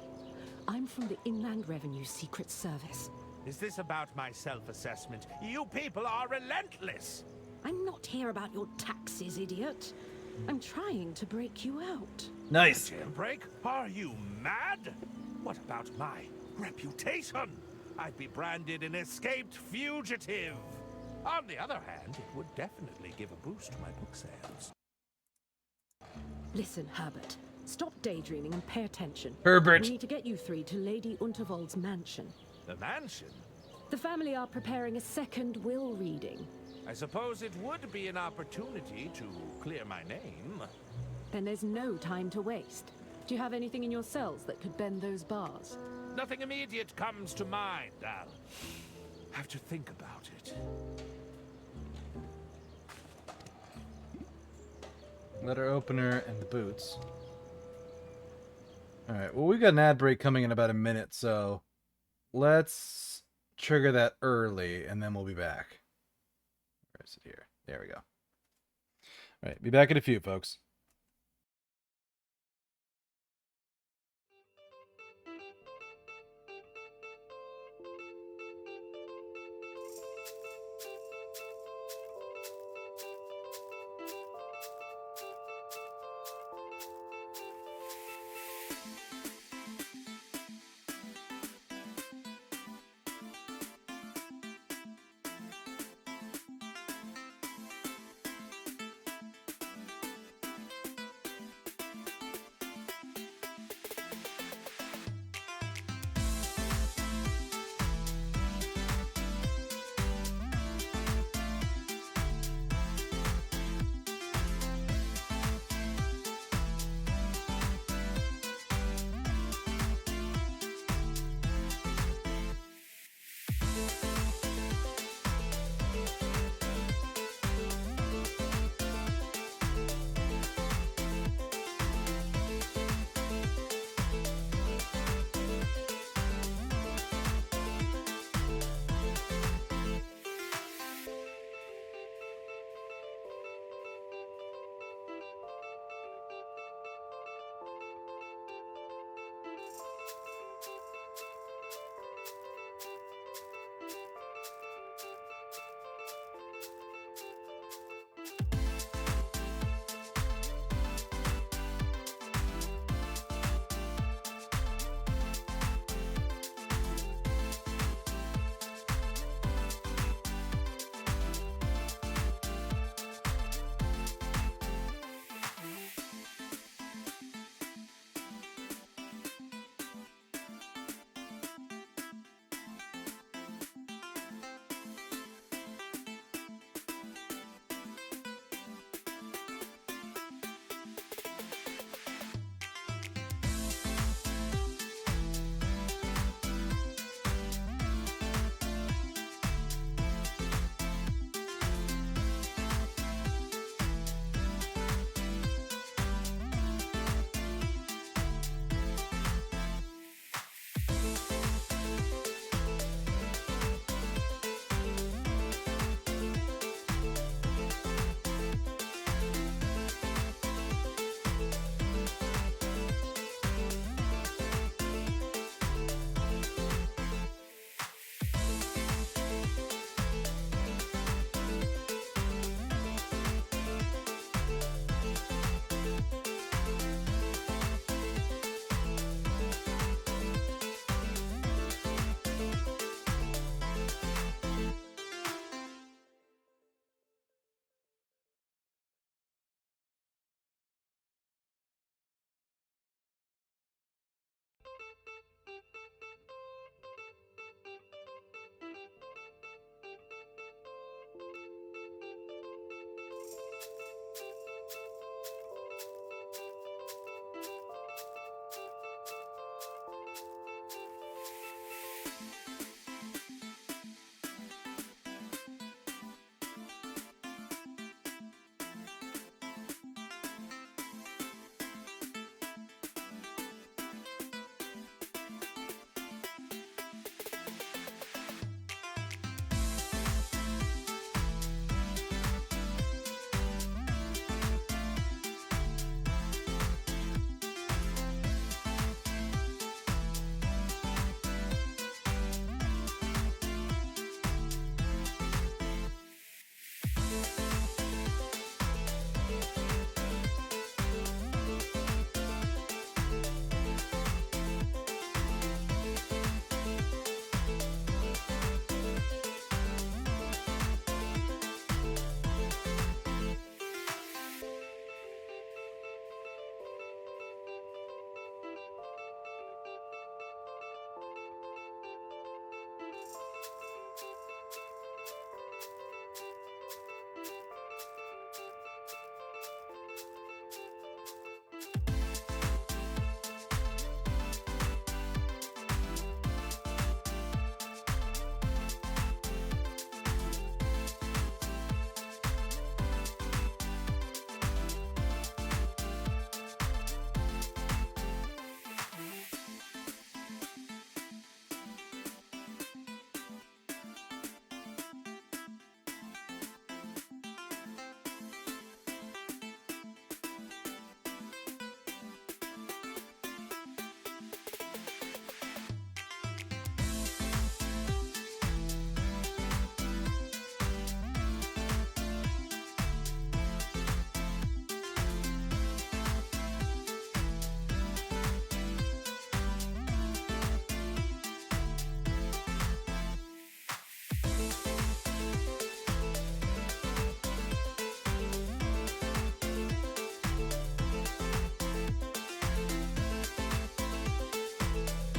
I'm from the Inland Revenue Secret Service. Is this about my self-assessment? You people are relentless! I'm not here about your taxes, idiot. I'm trying to break you out. Nice. Jailbreak? Are you mad? What about my reputation? I'd be branded an escaped fugitive. On the other hand, it would definitely give a boost to my book sales. Listen, Herbert. Stop daydreaming and pay attention. Herbert. We need to get you three to Lady Unterwald's mansion. The mansion? The family are preparing a second will reading. I suppose it would be an opportunity to clear my name. Then there's no time to waste. Do you have anything in your cells that could bend those bars? Nothing immediate comes to mind. I'll have to think about it. Letter opener and the boots. Alright, well, we got an ad break coming in about a minute, so let's trigger that early, and then we'll be back. Where is it here? There we go. Alright, be back in a few, folks.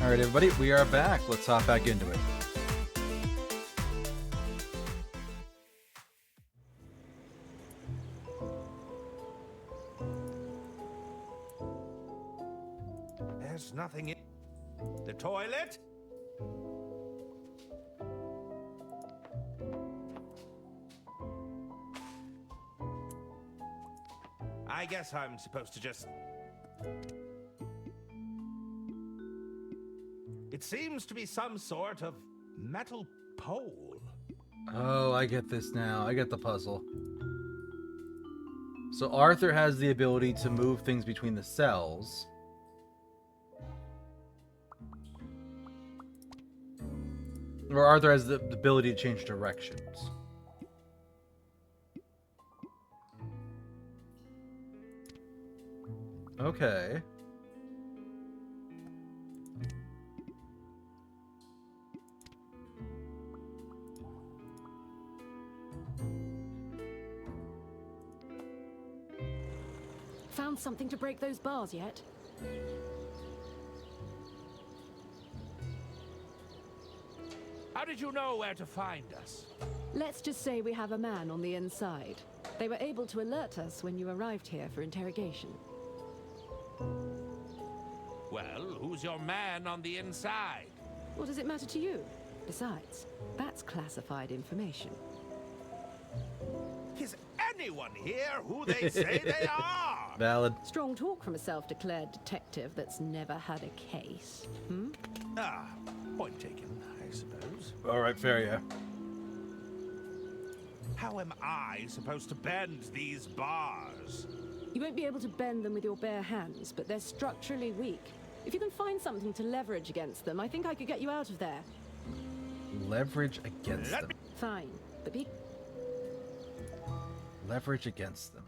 All right, everybody, we are back. Let's hop back into it. There's nothing in the toilet. I guess I'm supposed to just... It seems to be some sort of metal pole. Oh, I get this now. I get the puzzle. So Arthur has the ability to move things between the cells. Or Arthur has the ability to change directions. Okay. Found something to break those bars yet? How did you know where to find us? Let's just say we have a man on the inside. They were able to alert us when you arrived here for interrogation. Well, who's your man on the inside? What does it matter to you? Besides, that's classified information. Is anyone here who they say they are? Valid. Strong talk from a self-declared detective that's never had a case. Hmm? Ah, point taken, I suppose. All right, fair, yeah. How am I supposed to bend these bars? You won't be able to bend them with your bare hands, but they're structurally weak. If you can find something to leverage against them, I think I could get you out of there. Leverage against them. Fine, but be... Leverage against them.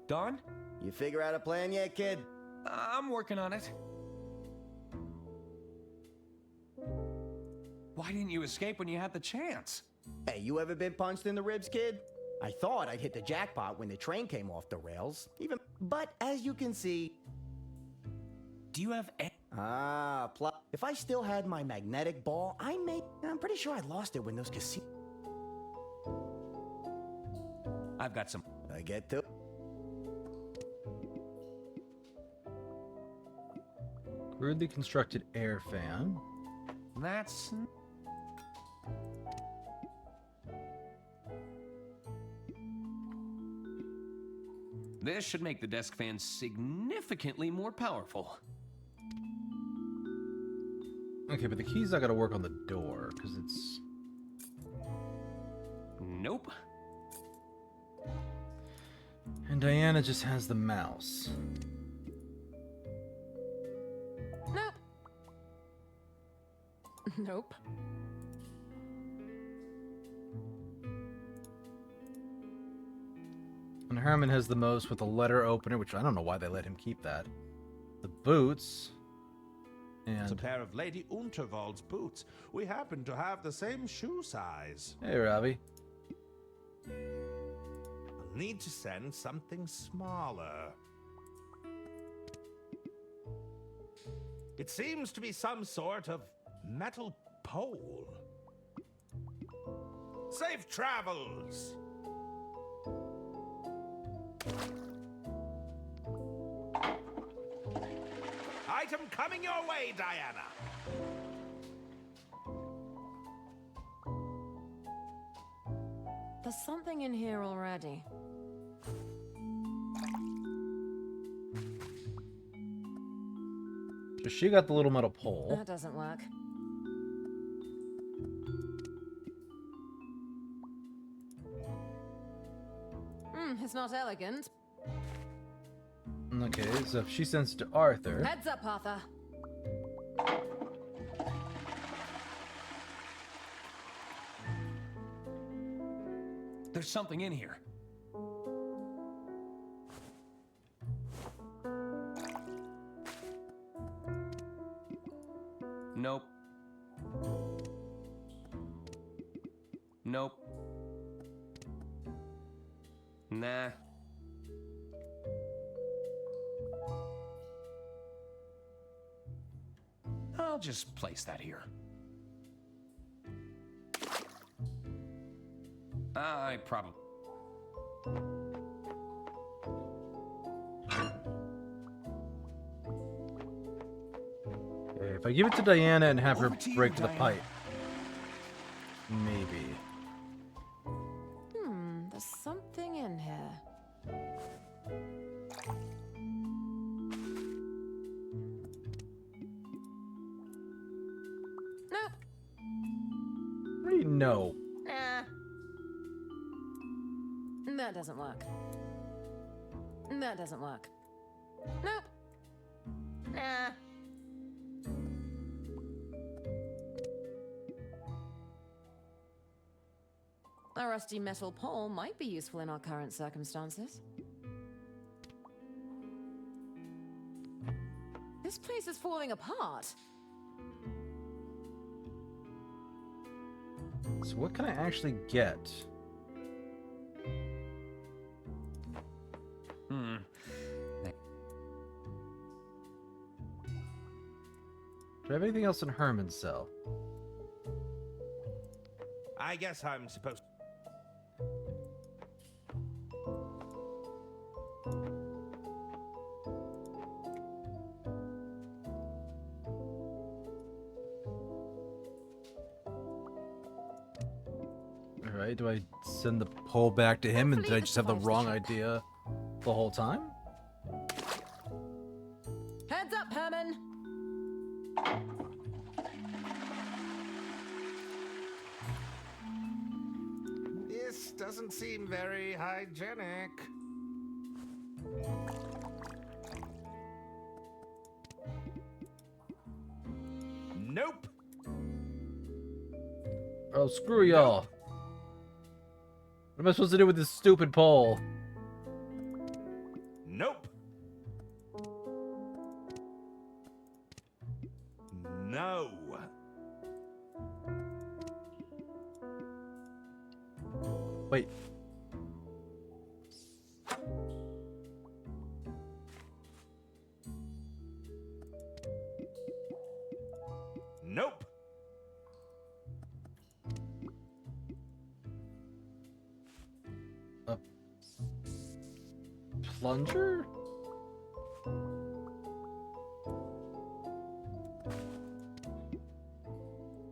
Don? You figure out a plan yet, kid? I'm working on it. Why didn't you escape when you had the chance? Hey, you ever been punched in the ribs, kid? I thought I'd hit the jackpot when the train came off the rails. But as you can see... Do you have any... If I still had my magnetic ball, I'm pretty sure I lost it when those casinos... I've got some... I get to... Crudely constructed air fan. That's... This should make the desk fan significantly more powerful. Okay, but the key's not gonna work on the door, because it's... Nope. And Diana just has the mouse. Nope. Nope. And Herman has the most with the letter opener, which I don't know why they let him keep that. The boots. It's a And... pair of Lady Unterwald's boots. We happen to have the same shoe size. Hey, Robbie. I'll need to send something smaller. It seems to be some sort of metal pole. Safe travels! Item coming your way, Diana! There's something in here already. So she got the little metal pole. That doesn't work. It's not elegant. Okay, so she sends it to Arthur. Heads up, Arthur. There's something in here. Nope. Nope. Nah. I'll just place that here. I probably... Okay, if I give it to Diana and have her break the pipe. Maybe. There's something in here. Nope. What do you know? Nah. That doesn't work. That doesn't work. Nope. Nah. A rusty metal pole might be useful in our current circumstances. This place is falling apart. So what can I actually get? Do I have anything else in Herman's cell? I guess I'm supposed. Alright, do I send the pole back to him and did I just have the wrong idea the whole time? Heads up, Herman! This doesn't seem very hygienic. Nope. Oh, screw y'all. What am I supposed to do with this stupid pole? Nope. No. Wait. Nope. A plunger?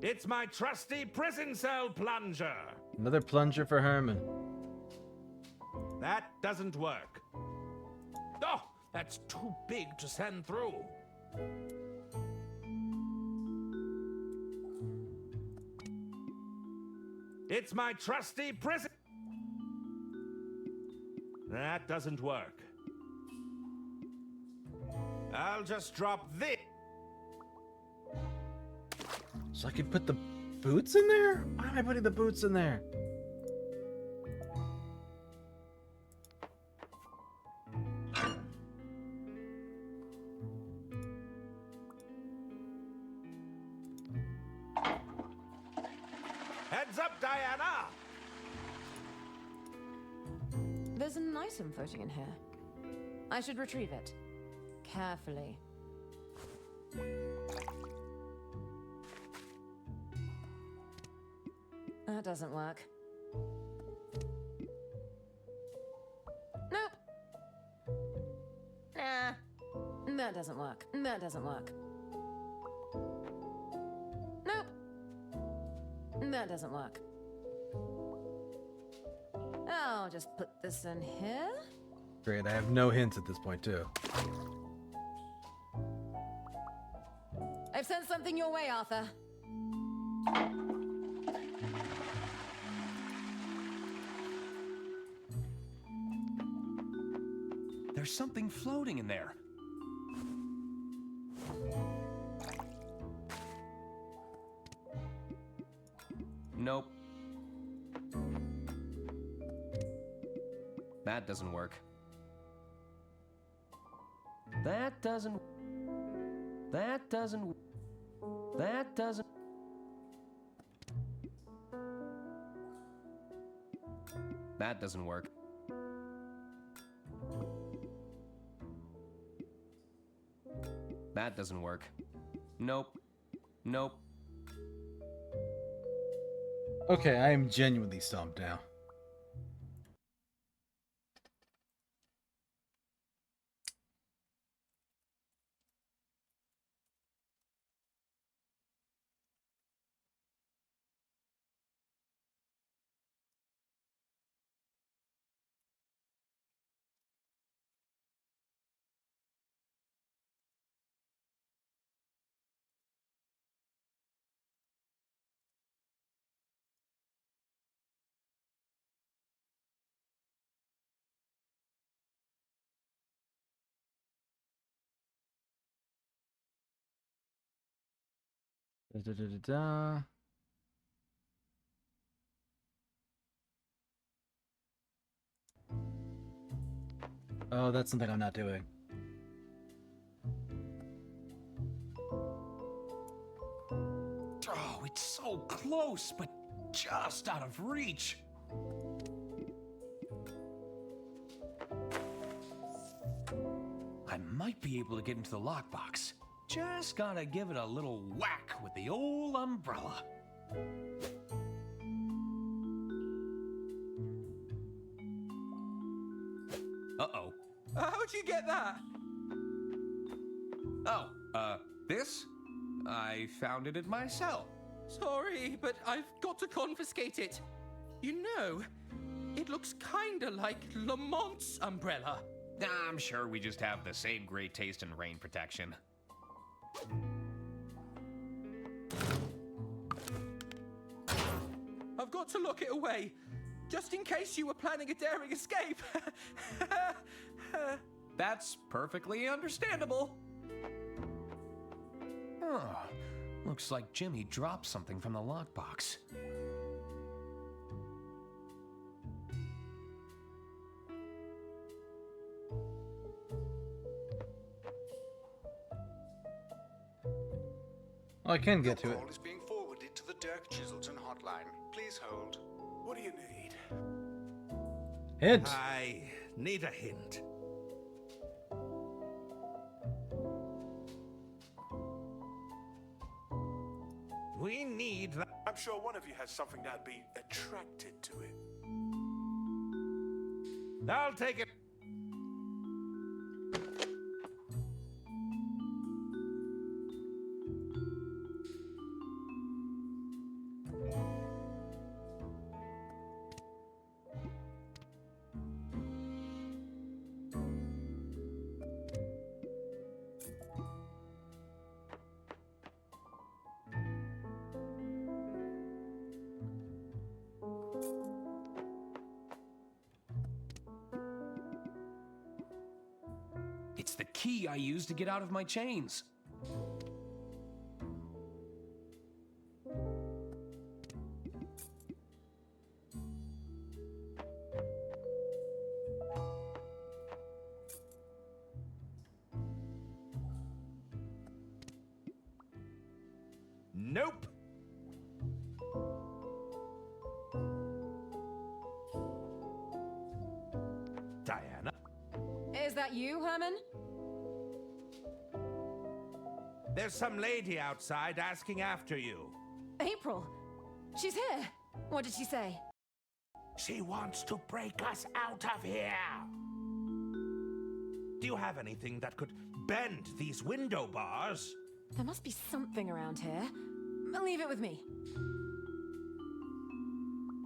It's my trusty prison cell plunger. Another plunger for Herman. That doesn't work. Oh, that's too big to send through. It's my trusty prison. That doesn't work. I'll just drop this. So I can put the boots in there? Why am I putting the boots in there? Heads up, Diana! There's an item floating in here. I should retrieve it. Carefully. That doesn't work. Nope. Nah. That doesn't work. That doesn't work. Nope. That doesn't work. I'll just put this in here. Great, I have no hints at this point, too. I've sent something your way, Arthur. There's something floating in there. Nope. That doesn't work. That doesn't... That doesn't... That doesn't... That doesn't work. That doesn't work. Nope. Nope. Okay, I am genuinely stumped now. Da, da, da, da, da. Oh, that's something I'm not doing. Oh, it's so close, but just out of reach. I might be able to get into the lockbox. Just gotta give it a little whack with the old umbrella. Uh-oh. How'd you get that? Oh, this? I found it myself. Sorry, but I've got to confiscate it. You know, it looks kinda like Lamont's umbrella. I'm sure we just have the same great taste in rain protection. I've got to lock it away, just in case you were planning a daring escape. That's perfectly understandable. Oh, looks like Jimmy dropped something from the lockbox. Oh, I can get to it. Call is being forwarded to the Dirk Chiselton hotline. Please hold. What do you need? Hint. I need a hint. We need that. I'm sure one of you has something that'd be attracted to it. I'll take it. It's the key I used to get out of my chains. Nope. Diana? Is that you, Herman? There's some lady outside asking after you. April. She's here. What did she say? She wants to break us out of here. Do you have anything that could bend these window bars? There must be something around here. Leave it with me.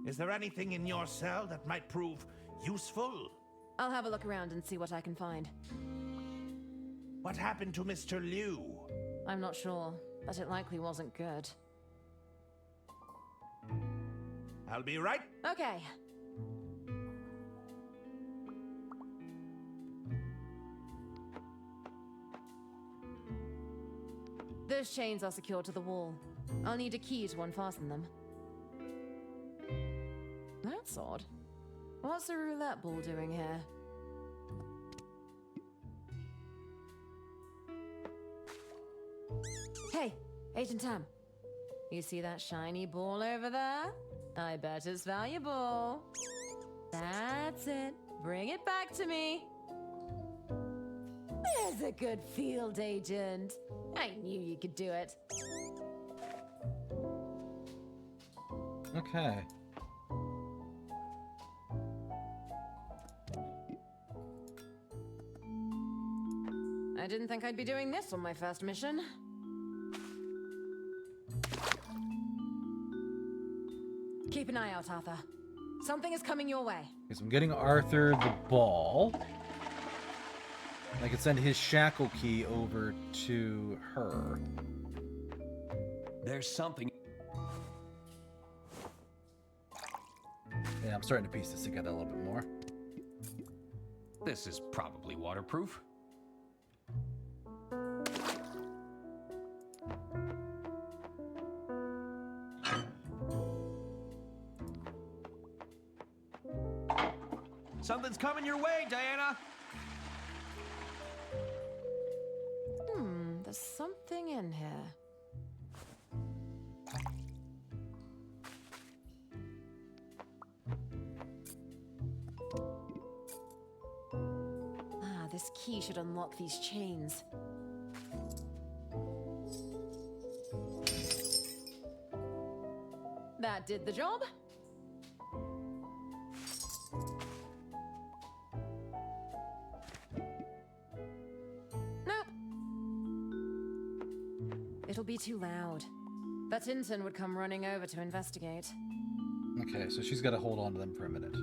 Is there anything in your cell that might prove useful? I'll have a look around and see what I can find. What happened to Mr. Liu? I'm not sure, but it likely wasn't good. I'll be right. Okay. Those chains are secured to the wall. I'll need a key to unfasten them. That's odd. What's a roulette ball doing here? Hey, Agent Tam. You see that shiny ball over there? I bet it's valuable. That's it. Bring it back to me. There's a good field agent. I knew you could do it. Okay. I didn't think I'd be doing this on my first mission. Keep an eye out, Arthur. Something is coming your way. Okay, so I'm getting Arthur the ball. I can send his shackle key over to her. There's something. Yeah, I'm starting to piece this together a little bit more. This is probably waterproof. Something's coming your way, Diana! There's something in here. This key should unlock these chains. That did the job. Nope. It'll be too loud. That intern would come running over to investigate. Okay, so she's got to hold on to them for a minute.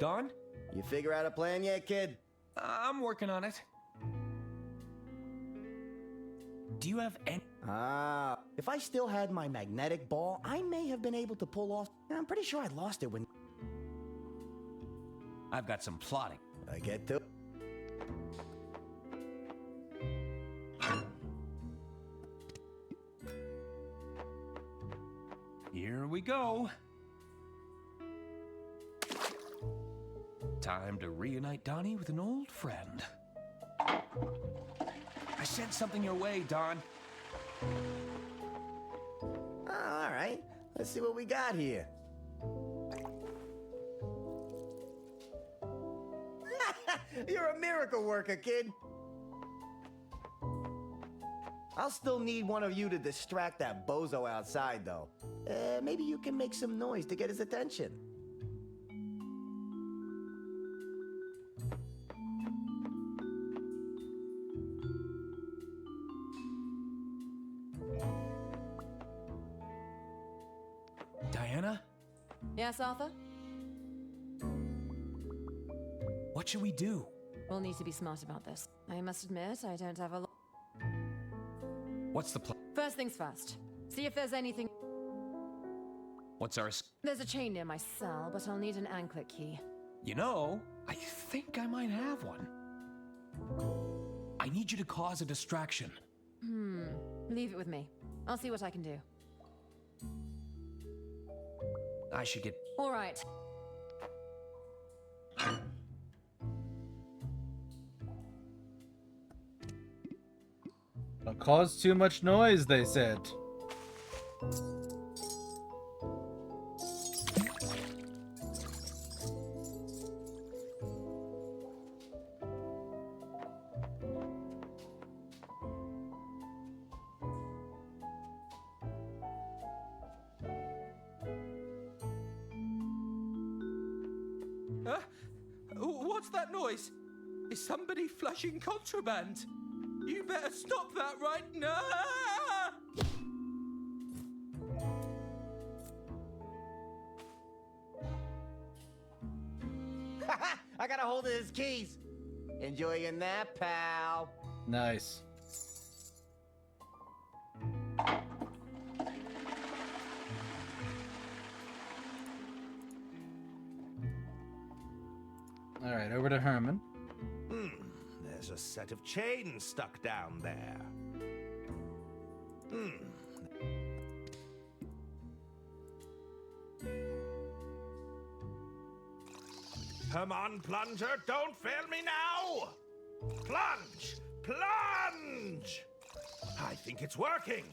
Don? You figure out a plan yet, kid? I'm working on it. Do you have any... If I still had my magnetic ball, I may have been able to pull off... I'm pretty sure I lost it when... I've got some plotting. I get to... Here we go. Time to reunite Donnie with an old friend. I sent something your way, Don. All right. Let's see what we got here. You're a miracle worker, kid. I'll still need one of you to distract that bozo outside, though. Maybe you can make some noise to get his attention. Diana? Yes, Arthur? What should we do? We'll need to be smart about this. I must admit, I don't have a lot. What's the plan? First things first. See if there's anything... What's our... There's a chain near my cell, but I'll need an anklet key. You know, I think I might have one. I need you to cause a distraction. Leave it with me. I'll see what I can do. I should get... All right. Don't cause too much noise, they said. What's that noise? Is somebody flushing contraband? You better stop that right now! I got a hold of his keys. Enjoy your nap, pal. Nice. All right, over to Herman. There's a set of chains stuck down there. Come on, Plunger, don't fail me now! Plunge! Plunge! I think it's working.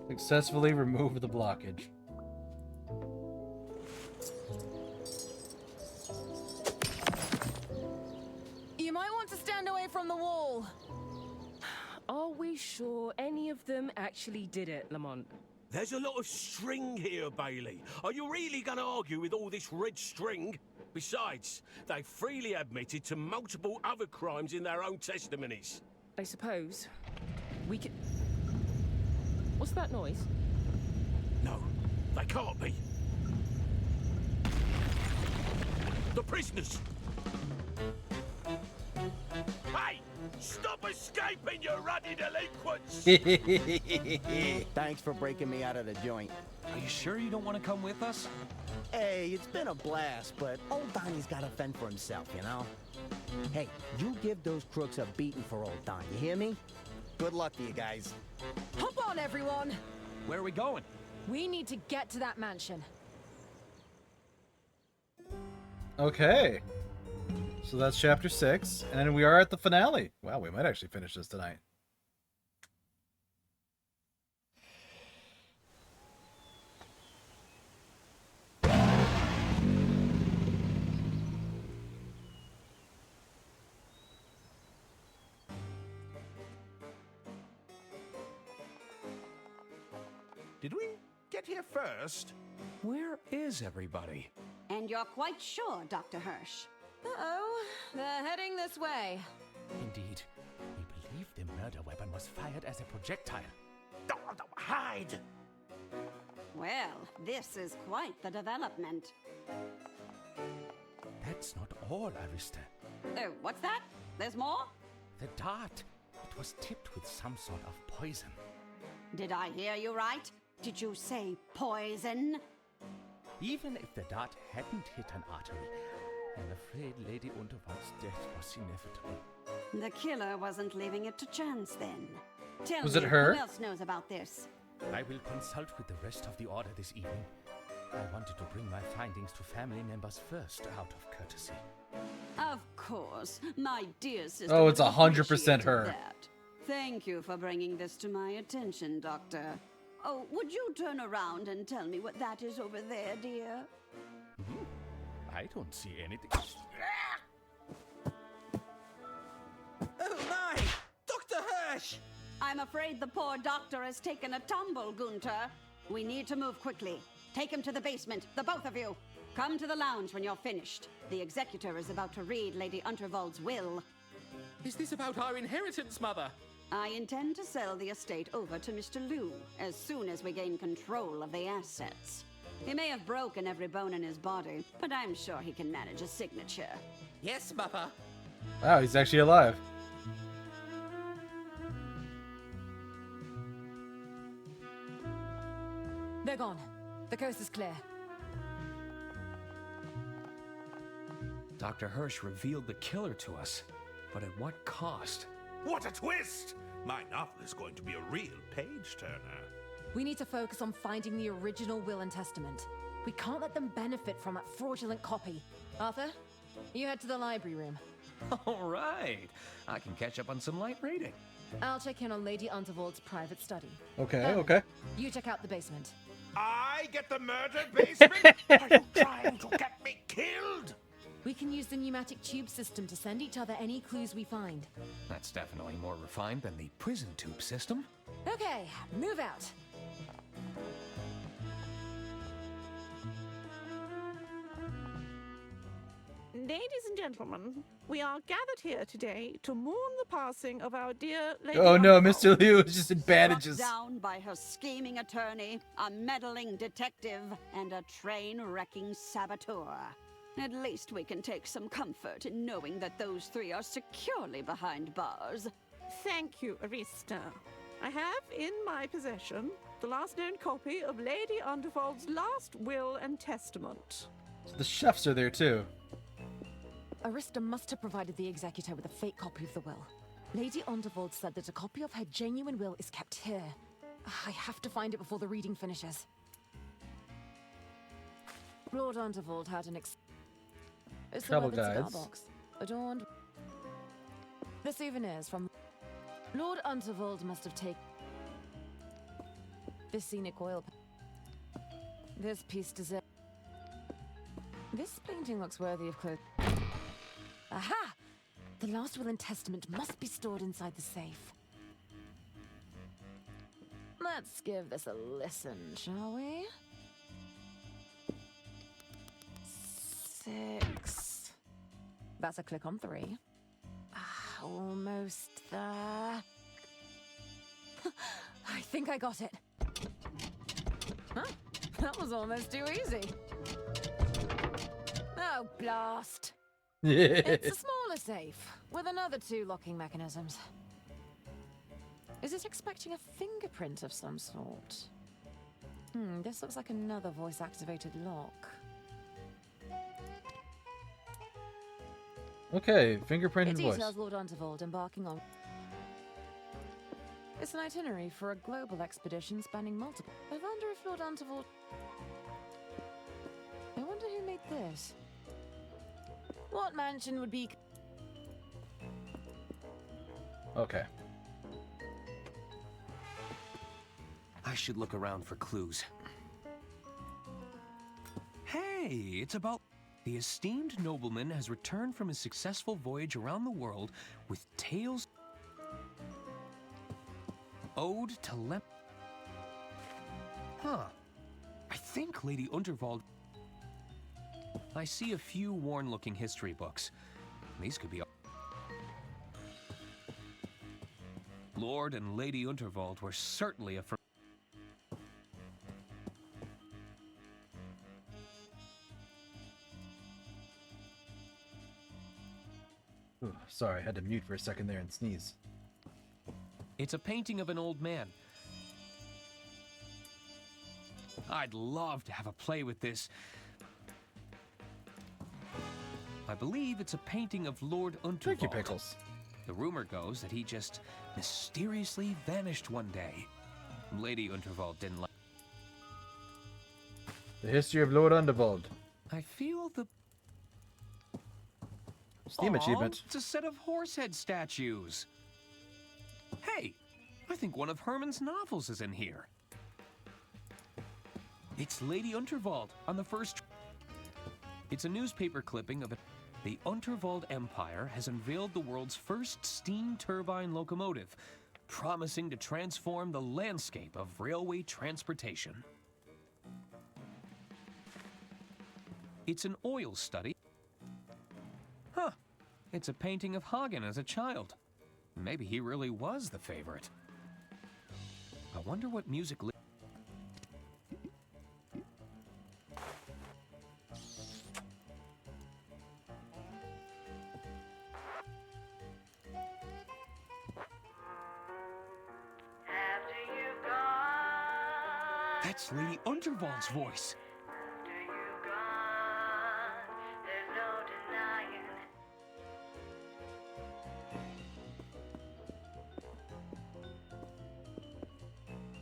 Successfully remove the blockage. You might want to stand away from the wall. Are we sure any of them actually did it, Lamont? There's a lot of string here, Bailey. Are you really going to argue with all this red string? Besides, they freely admitted to multiple other crimes in their own testimonies. I suppose we can... What's that noise? No, they can't be. The prisoners! Hey! Stop escaping, you ruddy delinquents! Thanks for breaking me out of the joint. Are you sure you don't want to come with us? Hey, it's been a blast, but old Donnie's got to fend for himself, you know? Hey, you give those crooks a beating for old Don, you hear me? Good luck to you guys. Hop on, everyone! Where are we going? We need to get to that mansion. Okay. So that's chapter 6, and we are at the finale. Wow, we might actually finish this tonight. Did we get here first? Where is everybody? And you're quite sure, Dr. Hirsch? Uh-oh, they're heading this way. Indeed. We believe the murder weapon was fired as a projectile. Hide! Well, this is quite the development. That's not all, Arista. Oh, what's that? There's more? The dart. It was tipped with some sort of poison. Did I hear you right? Did you say poison? Even if the dart hadn't hit an artery, I'm afraid Lady Unterwald's death was inevitable. The killer wasn't leaving it to chance then. Tell Was me, it her? who else knows about this? I will consult with the rest of the order this evening. I wanted to bring my findings to family members first, out of courtesy. Of course, my dear sister. Oh, it's would have 100% appreciated her. that. Thank you for bringing this to my attention, Doctor. Oh, would you turn around and tell me what that is over there, dear? I don't see anything. Oh my! Dr. Hirsch! I'm afraid the poor doctor has taken a tumble, Gunter. We need to move quickly. Take him to the basement, the both of you. Come to the lounge when you're finished. The executor is about to read Lady Unterwald's will. Is this about our inheritance, Mother? I intend to sell the estate over to Mr. Liu as soon as we gain control of the assets. He may have broken every bone in his body, but I'm sure he can manage a signature. Yes, Mother. Wow, he's actually alive. They're gone. The coast is clear. Dr. Hirsch revealed the killer to us, but at what cost? What a twist! My novel is going to be a real page-turner. We need to focus on finding the original will and testament. We can't let them benefit from that fraudulent copy. Arthur, you head to the library room. All right. I can catch up on some light reading. I'll check in on Lady Unterwald's private study. Okay, Herman, okay. You check out the basement. I get the murder basement? Are you trying to get me killed? We can use the pneumatic tube system to send each other any clues we find. That's definitely more refined than the prison tube system. Okay, move out. Ladies and gentlemen, we are gathered here today to mourn the passing of our dear Lady Oh no, Unterwald. Mr. Liu is just in bandages. Struck down by her scheming attorney, a meddling detective, and a train-wrecking saboteur. At least we can take some comfort in knowing that those three are securely behind bars. Thank you, Arista. I have in my possession the last known copy of Lady Unterwald's last will and testament. The chefs are there too. Arista must have provided the executor with a fake copy of the will. Lady Unterwald said that a copy of her genuine will is kept here. I have to find it before the reading finishes. Lord Unterwald had an It's Travel the cigar guides. box, adorned. The souvenirs from Lord Unterwald must have taken this scenic oil. This piece deserves. This painting looks worthy of clothes. Aha! The last will and testament must be stored inside the safe. Let's give this a listen, shall we? 6. That's a click on 3. Almost there. I think I got it. Huh? That was almost too easy. Oh, blast. It's a smaller safe, with another 2 locking mechanisms. Is it expecting a fingerprint of some sort? This looks like another voice-activated lock. Okay, fingerprint It and voice. details Lord Unterwald embarking on. It's an itinerary for a global expedition spanning multiple. I wonder if Lord Unterwald. I wonder who made this. What mansion would be? Okay. I should look around for clues. Hey, it's about... The esteemed nobleman has returned from his successful voyage around the world with tales... Ode to Huh. I think Lady Unterwald... I see a few worn-looking history books. These could be... Lord and Lady Unterwald were certainly a... Ooh, sorry, I had to mute for a second there and sneeze. It's a painting of an old man. I'd love to have a play with this. I believe it's a painting of Lord Unterwald. Thank you, Pickles. The rumor goes that he just mysteriously vanished one day. Lady Unterwald didn't like... The history of Lord Unterwald. I feel the... Steam achievement. It's a set of horsehead statues. Hey, I think one of Herman's novels is in here. It's Lady Unterwald on the first... It's a newspaper clipping of it. The Unterwald Empire has unveiled the world's first steam turbine locomotive, promising to transform the landscape of railway transportation. It's an oil study. Huh. It's a painting of Hagen as a child. Maybe he really was the favorite. I wonder what music... That's Lady Unterwald's voice.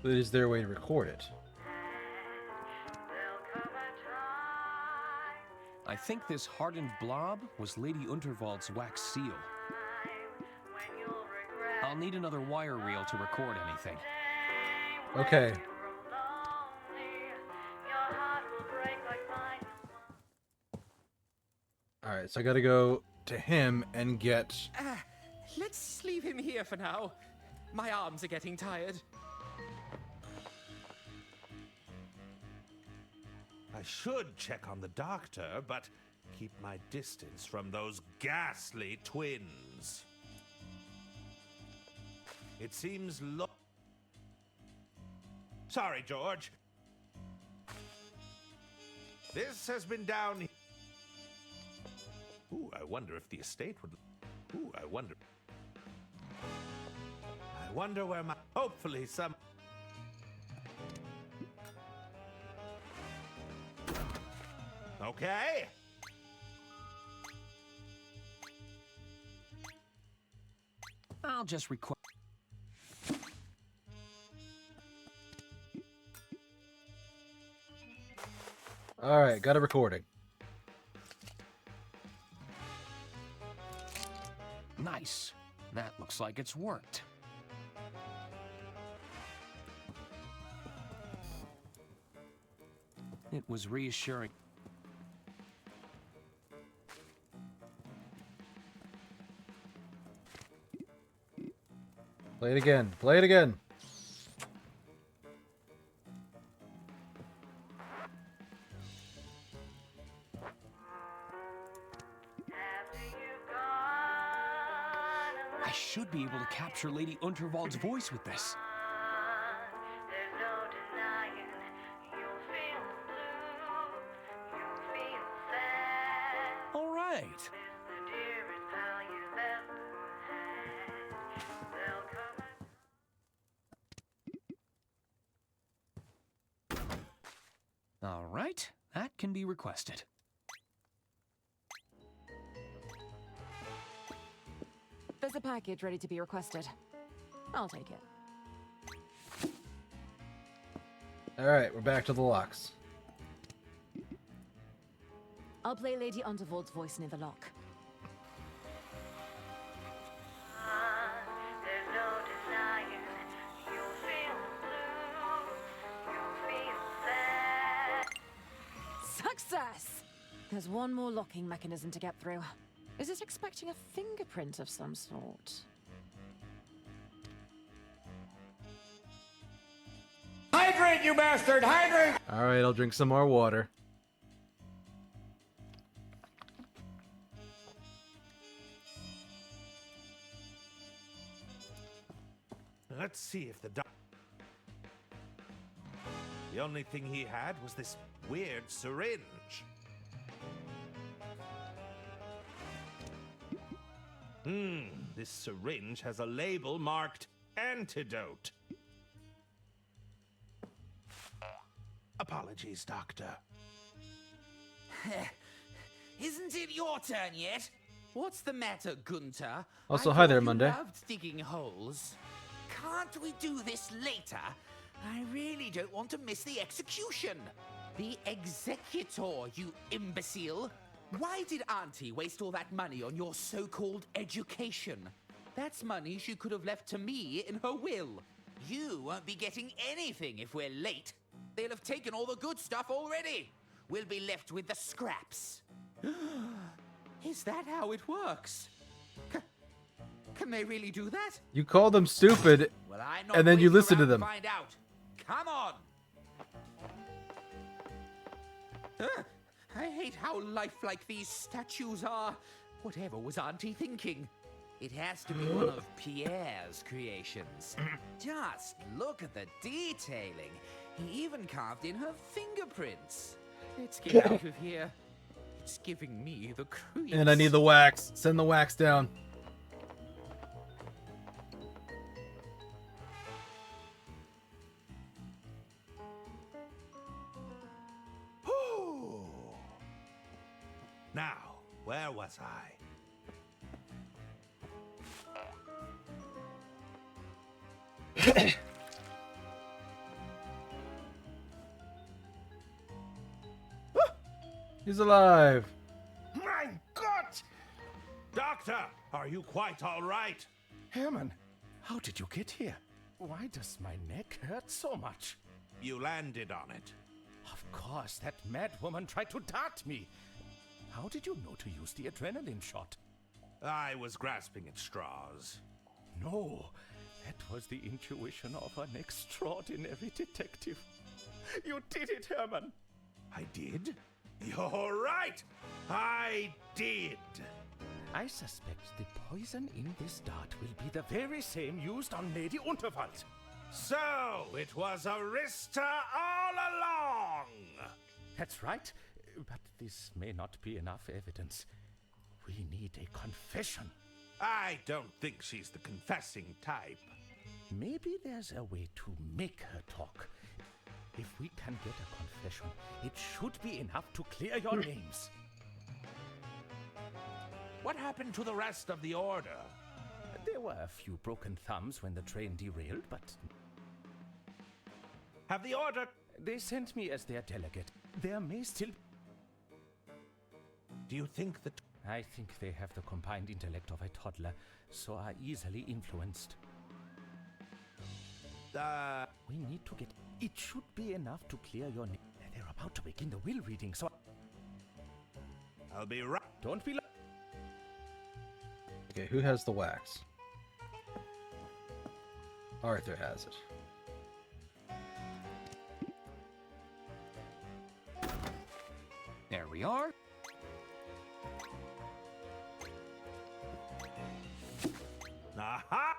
But is there a way to record it? I think this hardened blob was Lady Unterwald's wax seal. I'll need another wire reel to record anything. Okay. Alright, so I gotta go to him and get... Let's leave him here for now. My arms are getting tired. I should check on the doctor, but keep my distance from those ghastly twins. It seems Sorry, George. This has been down here. Ooh, I wonder if the estate would... Ooh, I wonder where my... Hopefully some... Okay. I'll just record. Alright, got a recording. Nice. That looks like it's worked. It was reassuring. Play it again. Play it again. I should be able to capture Lady Unterwald's voice with this. All right. All right, that can be requested. There's a package ready to be requested. I'll take it. Alright, we're back to the locks. I'll play Lady Unterwald's voice near the lock. Success! There's one more locking mechanism to get through. Is it expecting a fingerprint of some sort? Hydrate, you bastard! Hydrate! Alright, I'll drink some more water. Let's see if the only thing he had was this weird syringe. This syringe has a label marked antidote. Apologies, Doctor. Isn't it your turn yet? What's the matter, Gunter? Also, I hi there, thought you Monday. loved digging holes. Can't we do this later? I really don't want to miss the execution. The executor, you imbecile. Why did Auntie waste all that money on your so-called education? That's money she could have left to me in her will. You won't be getting anything if we're late. They'll have taken all the good stuff already. We'll be left with the scraps. Is that how it works? Can they really do that? You call them stupid, Well, I'm not and then you waiting listen to around them. Find out. Come on. I hate how lifelike these statues are. Whatever was Auntie thinking? It has to be one of Pierre's creations. Just look at the detailing. He even carved in her fingerprints. Let's get out of here. It's giving me the creeps. And I need the wax. Send the wax down. Now, where was I? He's alive. My God! Doctor, are you quite all right? Herman, how did you get here? Why does my neck hurt so much? You landed on it. Of course, that mad woman tried to dart me. How did you know to use the adrenaline shot? I was grasping at straws. No, that was the intuition of an extraordinary detective. You did it, Herman. I did? You're right! I did! I suspect the poison in this dart will be the very same used on Lady Unterwald. So, it was Arista all along! That's right, but this may not be enough evidence. We need a confession. I don't think she's the confessing type. Maybe there's a way to make her talk. If we can get a confession, it should be enough to clear your names. What happened to the rest of the order? There were a few broken thumbs when the train derailed, but... Have the order... They sent me as their delegate. There may still... Do you think that... I think they have the combined intellect of a toddler, so are easily influenced. We need to get... It should be enough to clear your name. They're about to begin the will reading, so... I'll be right... Don't be... Okay, who has the wax? Arthur has it. There we are. Aha!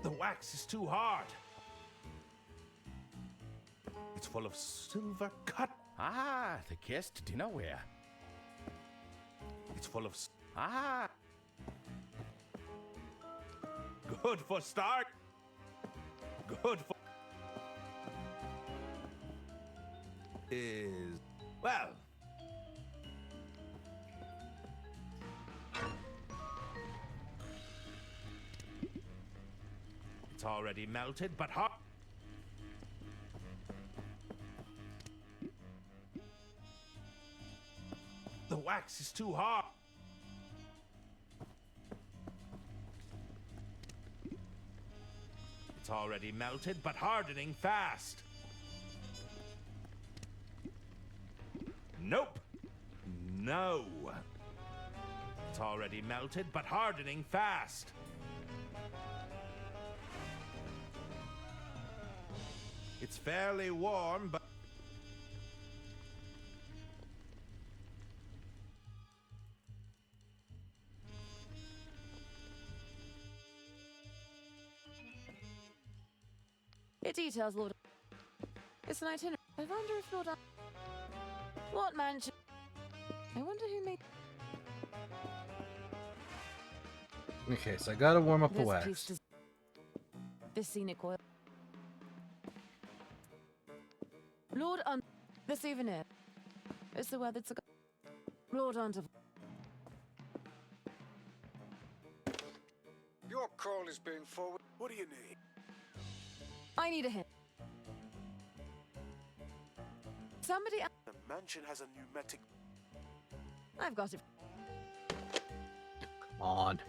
The wax is too hard. It's full of silver cut. Ah, the guest dinnerware. It's full of... Ah! Good for start. Good for... Is... Well... It's already melted, but hot. The wax is too hard. It's already melted, but hardening fast. Nope. No. It's already melted, but hardening fast. It's fairly warm, but... It details Lord... It's an itinerary. I wonder if Lord... What mansion... I wonder who made... Okay, so I gotta warm up the This wax. piece does... This scenic oil... Lord the souvenir. It's the word that's a... Lord Unterwald. Your call is being forwarded. What do you need? I need a hint. Somebody... The mansion has a pneumatic... I've got it. Come on.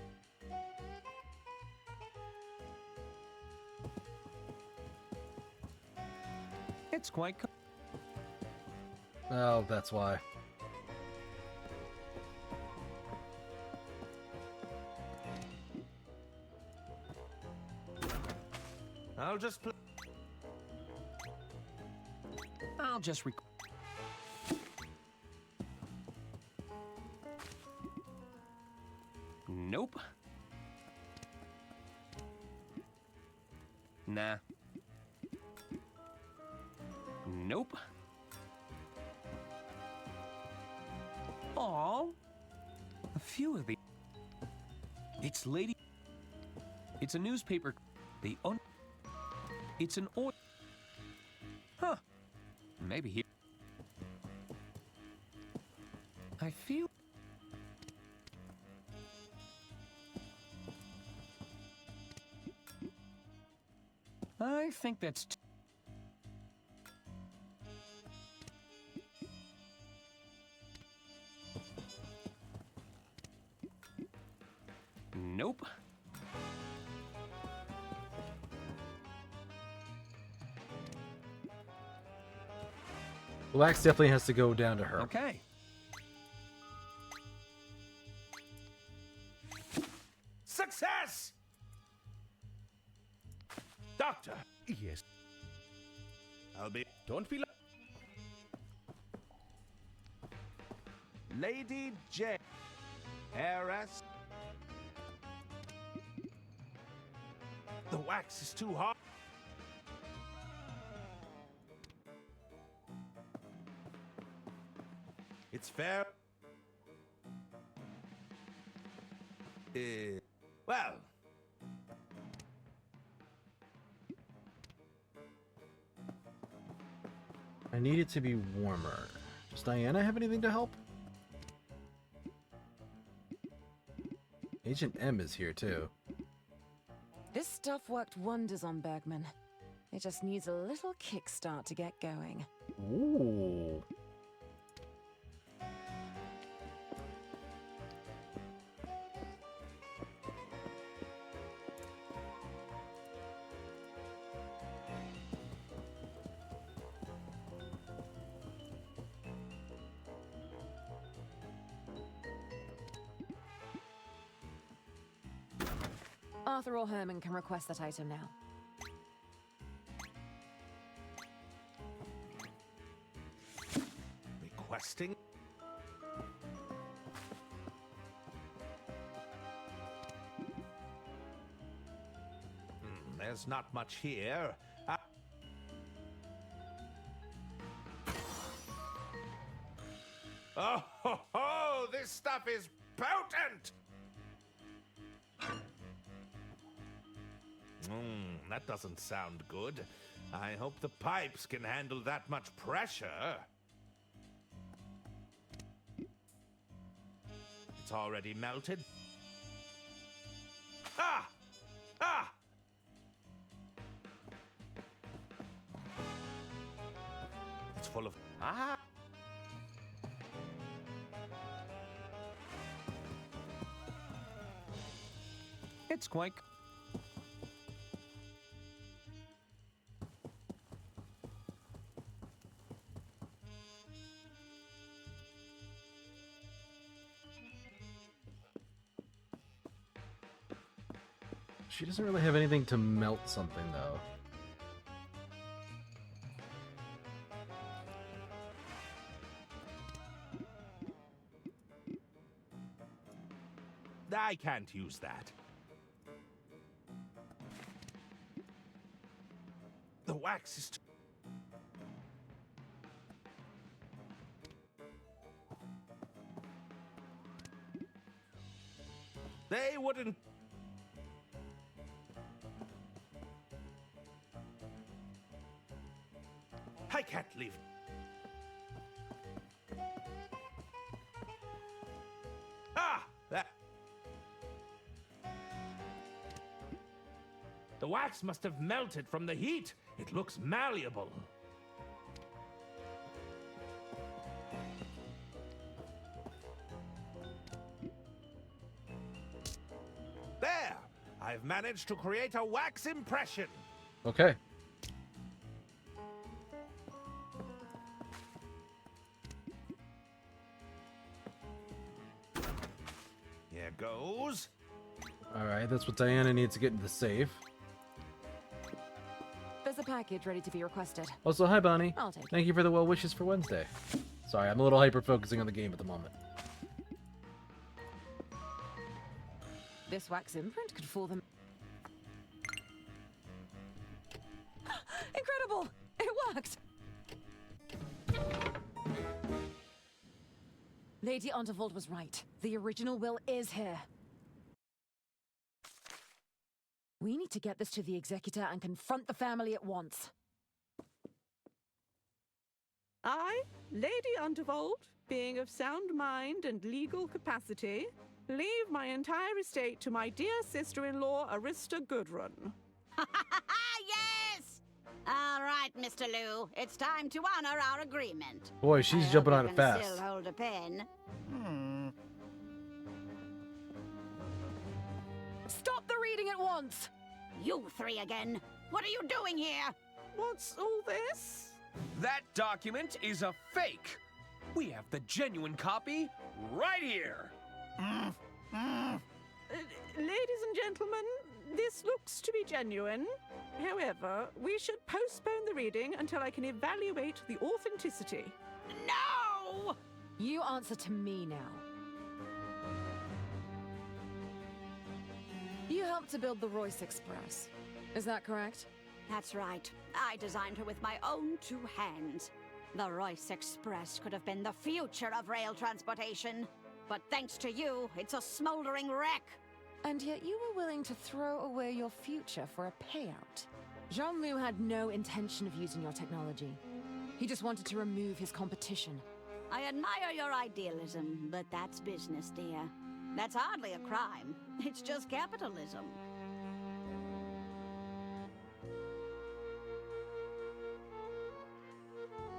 It's quite... Oh, that's why. I'll just play... I'll just Nope. Nah. Nope. Aw. A few of the... It's Lady... It's a newspaper... It's an oil... Huh. Maybe here... I feel... I think that's... Nope. The wax definitely has to go down to her. Okay. Success! Doctor! Yes. I'll be... Don't be... Lady J. Heiress. The wax is too hot. It's fair. Well. I need it to be warmer. Does Diana have anything to help? Agent M is here too. This stuff worked wonders on Bergman. It just needs a little kickstart to get going. Ooh. Arthur or Herman can request that item now. Requesting? There's not much here. Oh, ho, ho! This stuff is potent! That doesn't sound good. I hope the pipes can handle that much pressure. It's already melted. Ah! Ah! It's full of... Ah! It's quite... She doesn't really have anything to melt something, though. I can't use that. The wax is... They wouldn't... I can't leave. Ah! That... The wax must have melted from the heat. It looks malleable. There! I've managed to create a wax impression. Okay. Here goes. Alright, that's what Diana needs to get into the safe. There's a package ready to be requested. Also, hi Bonnie. I'll take it. Thank you for the well wishes for Wednesday. Sorry, I'm a little hyper-focusing on the game at the moment. This wax imprint could fool them. Incredible! It worked! Lady Unterwald was right. The original will is here. We need to get this to the executor and confront the family at once. I, Lady Unterwald, being of sound mind and legal capacity, leave my entire estate to my dear sister-in-law, Arista Goodrun. Yes! All right, Mr. Lou. It's time to honor our agreement. Boy, she's jumping on it fast. Still hold a pen. Stop the reading at once! You three again. What are you doing here? What's all this? That document is a fake. We have the genuine copy right here. Ladies and gentlemen, this looks to be genuine. However, we should postpone the reading until I can evaluate the authenticity. No! You answer to me now. You helped to build the Royce Express. Is that correct? That's right. I designed her with my own two hands. The Royce Express could have been the future of rail transportation. But thanks to you, it's a smoldering wreck. And yet you were willing to throw away your future for a payout. Jean-Loup had no intention of using your technology. He just wanted to remove his competition. I admire your idealism, but that's business, dear. That's hardly a crime. It's just capitalism.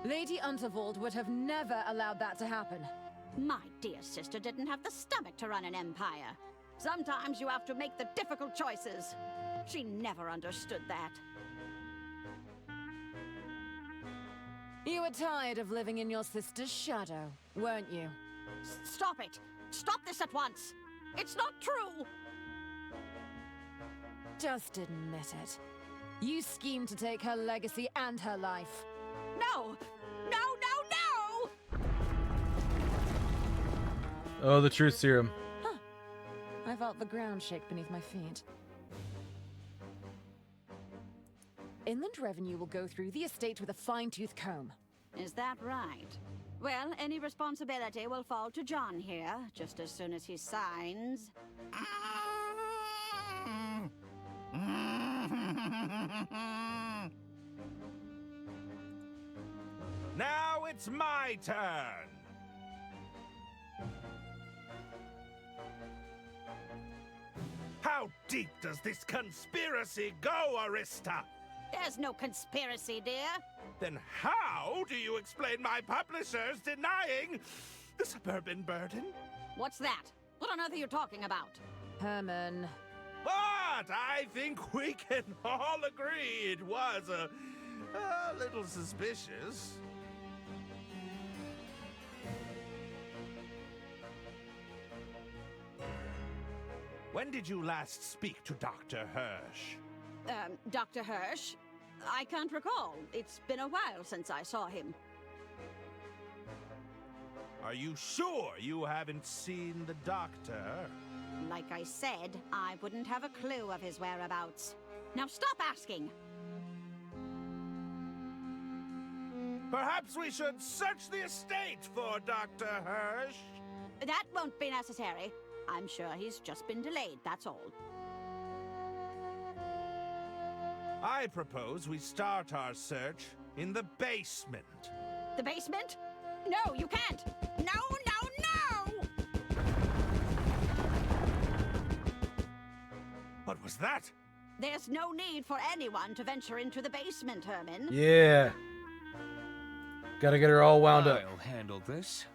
Lady Unterwald would have never allowed that to happen. My dear sister didn't have the stomach to run an empire. Sometimes you have to make the difficult choices. She never understood that. You were tired of living in your sister's shadow, weren't you? Stop it! Stop this at once! It's not true! Just admit it. You schemed to take her legacy and her life. No! No, no, no! Oh, the truth serum. Huh. I felt the ground shake beneath my feet. Inland Revenue will go through the estate with a fine-tooth comb. Is that right? Well, any responsibility will fall to John here, just as soon as he signs. Now it's my turn! How deep does this conspiracy go, Arista? There's no conspiracy, dear. Then how do you explain my publishers denying the suburban burden? What's that? What on earth are you talking about? Herman. But I think we can all agree it was a little suspicious. When did you last speak to Dr. Hirsch? Dr. Hirsch? I can't recall. It's been a while since I saw him. Are you sure you haven't seen the doctor? Like I said, I wouldn't have a clue of his whereabouts. Now stop asking! Perhaps we should search the estate for Dr. Hirsch? That won't be necessary. I'm sure he's just been delayed, that's all. I propose we start our search in the basement. The basement? No, you can't! No, no, no! What was that? There's no need for anyone to venture into the basement, Herman. Yeah. Gotta get her all wound up. I'll handle this.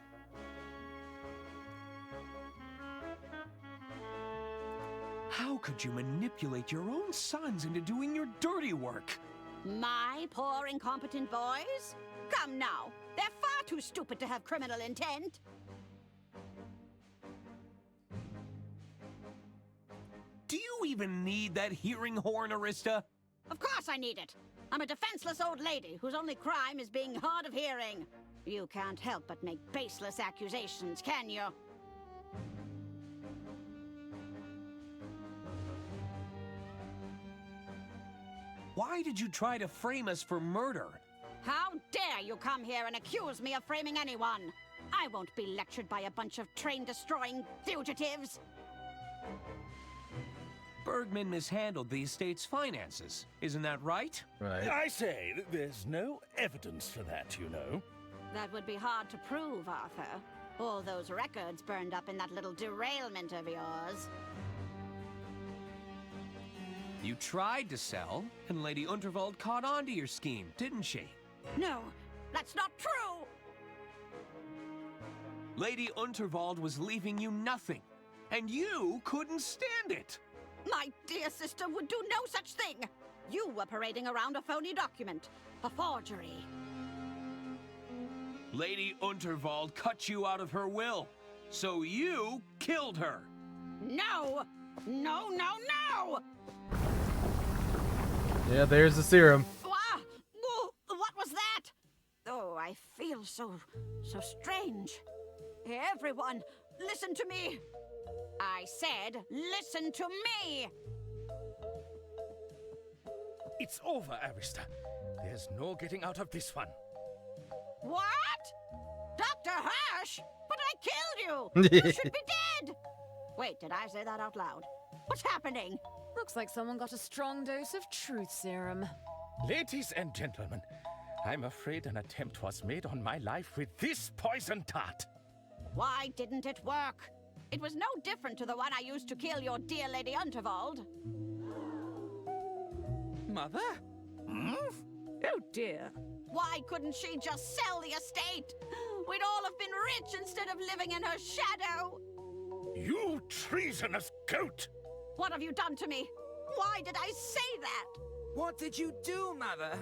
How could you manipulate your own sons into doing your dirty work? My poor incompetent boys? Come now, they're far too stupid to have criminal intent. Do you even need that hearing horn, Arista? Of course I need it. I'm a defenseless old lady whose only crime is being hard of hearing. You can't help but make baseless accusations, can you? Why did you try to frame us for murder? How dare you come here and accuse me of framing anyone? I won't be lectured by a bunch of train-destroying fugitives. Bergman mishandled the estate's finances. Isn't that right? Right. I say, there's no evidence for that, you know. That would be hard to prove, Arthur. All those records burned up in that little derailment of yours. You tried to sell, and Lady Unterwald caught on to your scheme, didn't she? No, that's not true! Lady Unterwald was leaving you nothing, and you couldn't stand it! My dear sister would do no such thing! You were parading around a phony document, a forgery. Lady Unterwald cut you out of her will, so you killed her! No! No, no, no! Yeah, there's the serum. Ah! Whoa, what was that? Oh, I feel so strange. Everyone, listen to me! I said, listen to me! It's over, Arista. There's no getting out of this one. What? Dr. Hirsch? But I killed you! You should be dead! Wait, did I say that out loud? What's happening? Looks like someone got a strong dose of truth serum. Ladies and gentlemen, I'm afraid an attempt was made on my life with this poison dart. Why didn't it work? It was no different to the one I used to kill your dear Lady Unterwald. Mother? Oh dear. Why couldn't she just sell the estate? We'd all have been rich instead of living in her shadow. You treasonous goat! What have you done to me? Why did I say that? What did you do, Mother?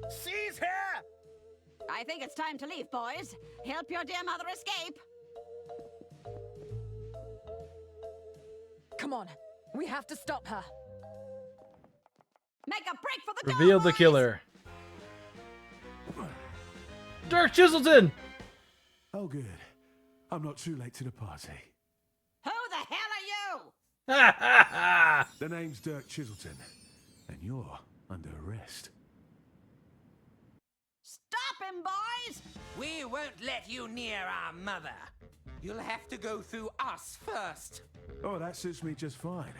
Seize her! I think it's time to leave, boys. Help your dear mother escape. Come on, we have to stop her. Make a break for the Reveal the killer. Dirk Chiselton! Oh, good. I'm not too late to the party. Who the hell are you? Ha ha ha! The name's Dirk Chiselton, and you're under arrest. Stop him, boys! We won't let you near our mother. You'll have to go through us first. Oh, that suits me just fine.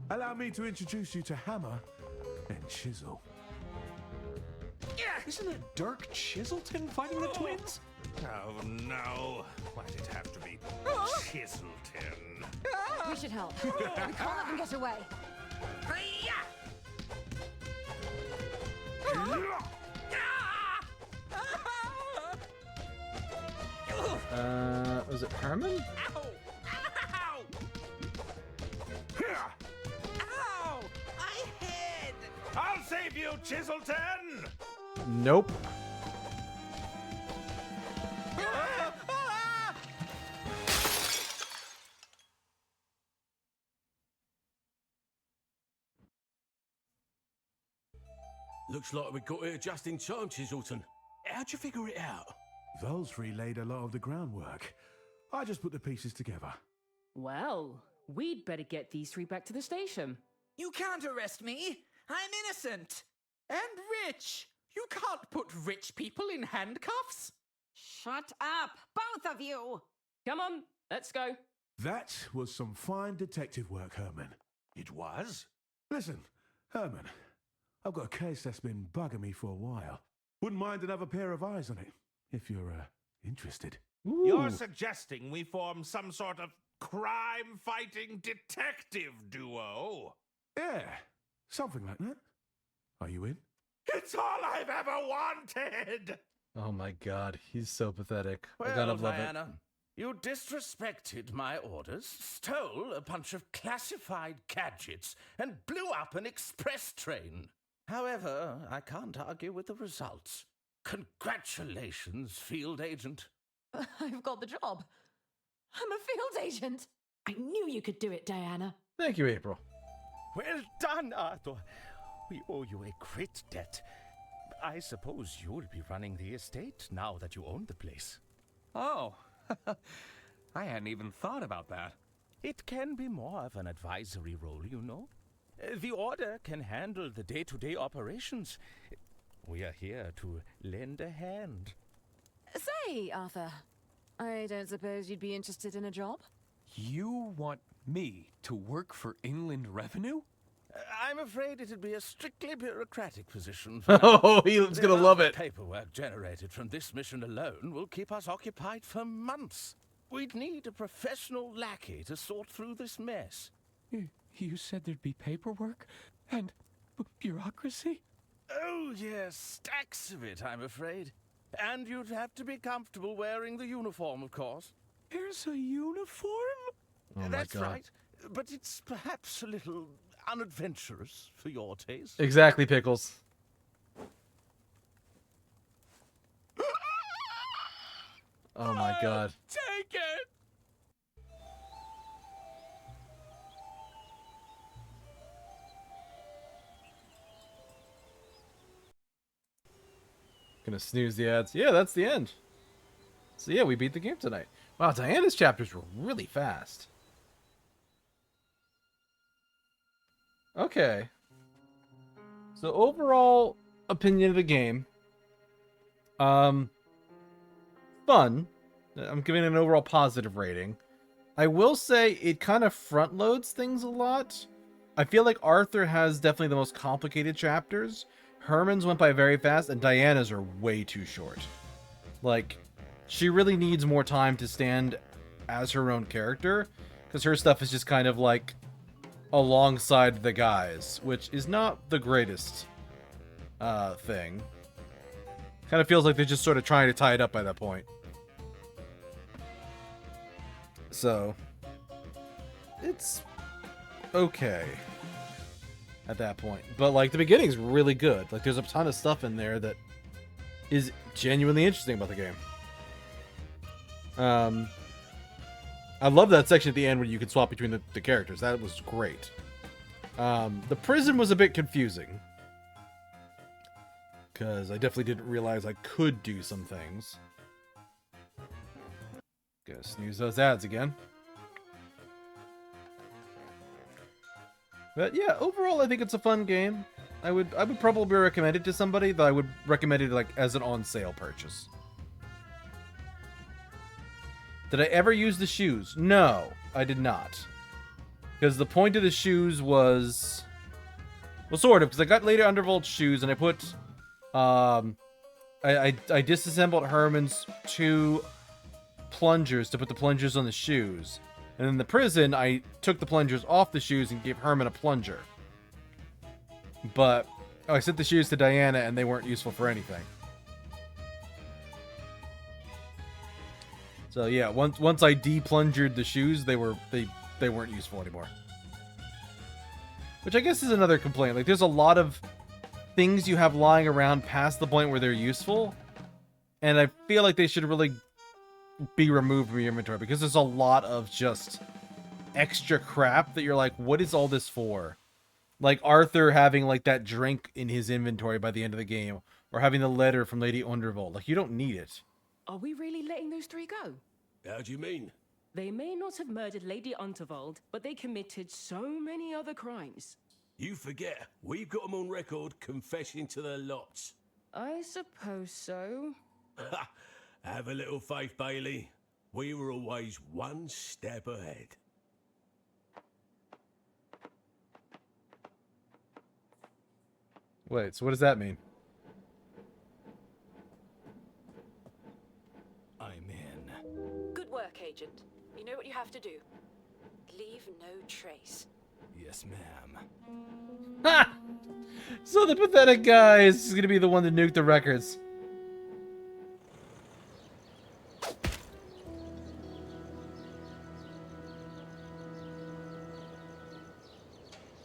Allow me to introduce you to Hammer and Chisel. Isn't it Dirk Chiselton fighting the twins? Oh no. Why'd it have to be Chiselton? We should help. We can't let them get away. Was it Herman? Ow! Ow! Ow! My head! I'll save you, Chiselton! Nope. Looks like we got here just in time, Chiselton. How'd you figure it out? Volsbury laid a lot of the groundwork. I just put the pieces together. Well, we'd better get these three back to the station. You can't arrest me. I'm innocent. And rich. You can't put rich people in handcuffs. Shut up, both of you! Come on, let's go. That was some fine detective work, Herman. It was? Listen, Herman, I've got a case that's been bugging me for a while. Wouldn't mind another pair of eyes on it, if you're interested. You're suggesting we form some sort of crime-fighting detective duo? Yeah, something like that. Are you in? It's all I've ever wanted! Oh my god, he's so pathetic. I Well, gotta love Diana, you disrespected my orders, stole a bunch of classified gadgets, and blew up an express train. However, I can't argue with the results. Congratulations, field agent. I've got the job. I'm a field agent. I knew you could do it, Diana. it. Thank you, April. Well done, Arthur. We owe you a great debt. I suppose you'll be running the estate now that you own the place. Oh, I hadn't even thought about that. It can be more of an advisory role, you know. The Order can handle the day-to-day operations. We are here to lend a hand. Say, Arthur, I don't suppose you'd be interested in a job? You want me to work for England Revenue? I'm afraid it'd be a strictly bureaucratic position. Oh, he's gonna love it. Paperwork generated from this mission alone will keep us occupied for months. We'd need a professional lackey to sort through this mess. You said there'd be paperwork and bureaucracy? Oh, yes, stacks of it, I'm afraid. And you'd have to be comfortable wearing the uniform, of course. There's a uniform? Oh my That's god. right, but it's perhaps a little unadventurous for your taste. Exactly, Pickles. Oh my god. Take it! Gonna snooze the ads. Yeah, that's the end. So yeah, we beat the game tonight. Wow, Diana's chapters were really fast. Okay. So overall opinion of the game. Fun. I'm giving it an overall positive rating. I will say it kind of front loads things a lot. I feel like Arthur has definitely the most complicated chapters. Herman's went by very fast, and Diana's are way too short. Like, she really needs more time to stand as her own character, because her stuff is just kind of like alongside the guys, which is not the greatest thing. Kind of feels like they're just sort of trying to tie it up by that point. So, it's okay at that point. But, like, the beginning's really good. Like, there's a ton of stuff in there that is genuinely interesting about the game. I love that section at the end where you can swap between the characters. That was great. The prison was a bit confusing. because I definitely didn't realize I could do some things. Gonna snooze those ads again. But yeah, overall I think it's a fun game. I would probably recommend it to somebody, though I would recommend it like as an on-sale purchase. Did I ever use the shoes? No, I did not. Because the point of the shoes was... Well, sort of, because I got Lady Unterwald's shoes, and I put... I disassembled Herman's 2 plungers to put the plungers on the shoes. And in the prison, I took the plungers off the shoes and gave Herman a plunger. But I sent the shoes to Diana, and they weren't useful for anything. So yeah, once I de-plungered the shoes, they weren't useful anymore. Which I guess is another complaint. Like, there's a lot of things you have lying around past the point where they're useful, and I feel like they should really be removed from your inventory, because there's a lot of just extra crap that you're like, what is all this for? Like Arthur having like that drink in his inventory by the end of the game, or having the letter from Lady Unterwald. Like, you don't need it. Are we really letting those 3 go? How do you mean? They may not have murdered Lady Unterwald, but they committed so many other crimes. You forget, we've got them on record confessing to their lots. I suppose so. Have a little faith, Bailey. We were always one step ahead. Wait, so what does that mean? I'm in. Good work, Agent. You know what you have to do. Leave no trace. Yes, ma'am. Ha! So the pathetic guy is gonna be the one to nuke the records.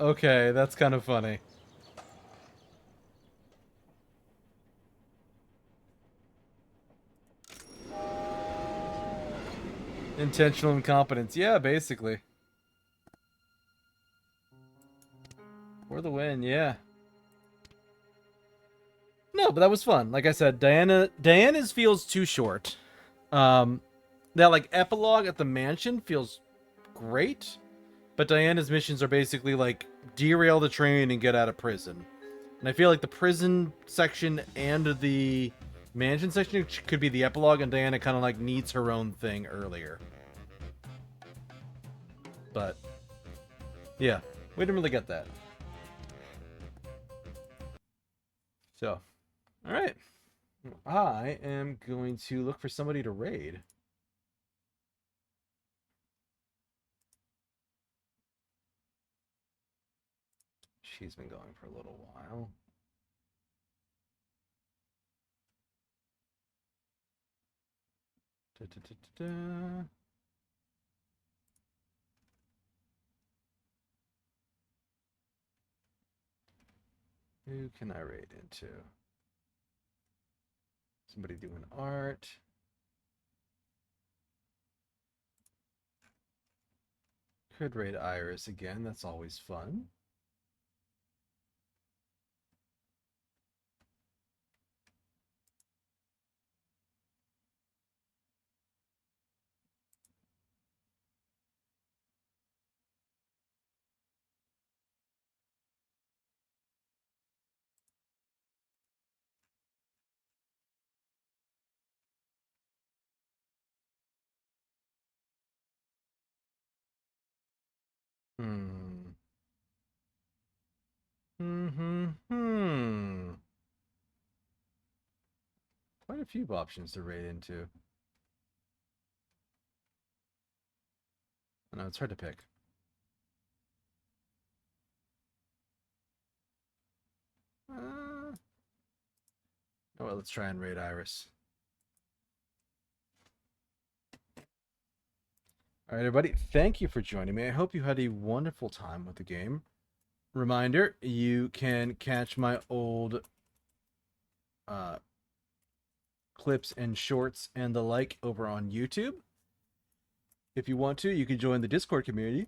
Okay, that's kind of funny. Intentional incompetence. Yeah, basically. For the win, yeah. No, but that was fun. Like I said, Diana's feels too short. That like epilogue at the mansion feels great, but Diana's missions are basically like derail the train and get out of prison. And I feel like the prison section and the mansion section could be the epilogue, and Diana kind of like needs her own thing earlier. But yeah, we didn't really get that. So, all right, I am going to look for somebody to raid. She's been going for a little while. Who can I raid into? Somebody doing art. Could raid Iris again. That's always fun. Quite a few options to raid into. I know, it's hard to pick. Oh well, let's try and raid Iris. All right, everybody, thank you for joining me. I hope you had a wonderful time with the game. Reminder, you can catch my old clips and shorts and the like over on YouTube. If you want to, you can join the Discord community.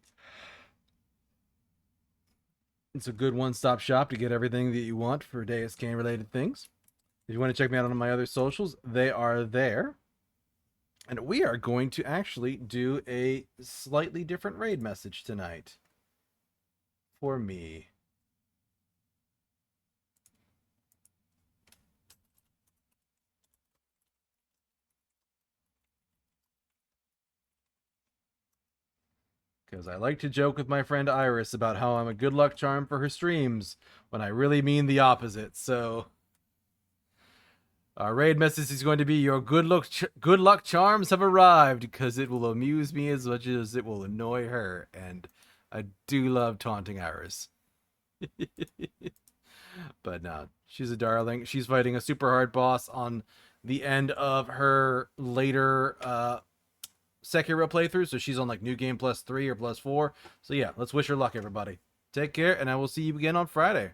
It's a good one-stop shop to get everything that you want for Deuscain related things. If you want to check me out on my other socials, they are there. And we are going to actually do a slightly different raid message tonight. For me. Because I like to joke with my friend Iris about how I'm a good luck charm for her streams, when I really mean the opposite, so... Our raid message is going to be, your good luck charms have arrived, because it will amuse me as much as it will annoy her, and I do love taunting Iris. But no, she's a darling. She's fighting a super hard boss on the end of her later Sekiro playthrough, so she's on like New Game Plus 3 or Plus 4. So yeah, let's wish her luck, everybody. Take care, and I will see you again on Friday.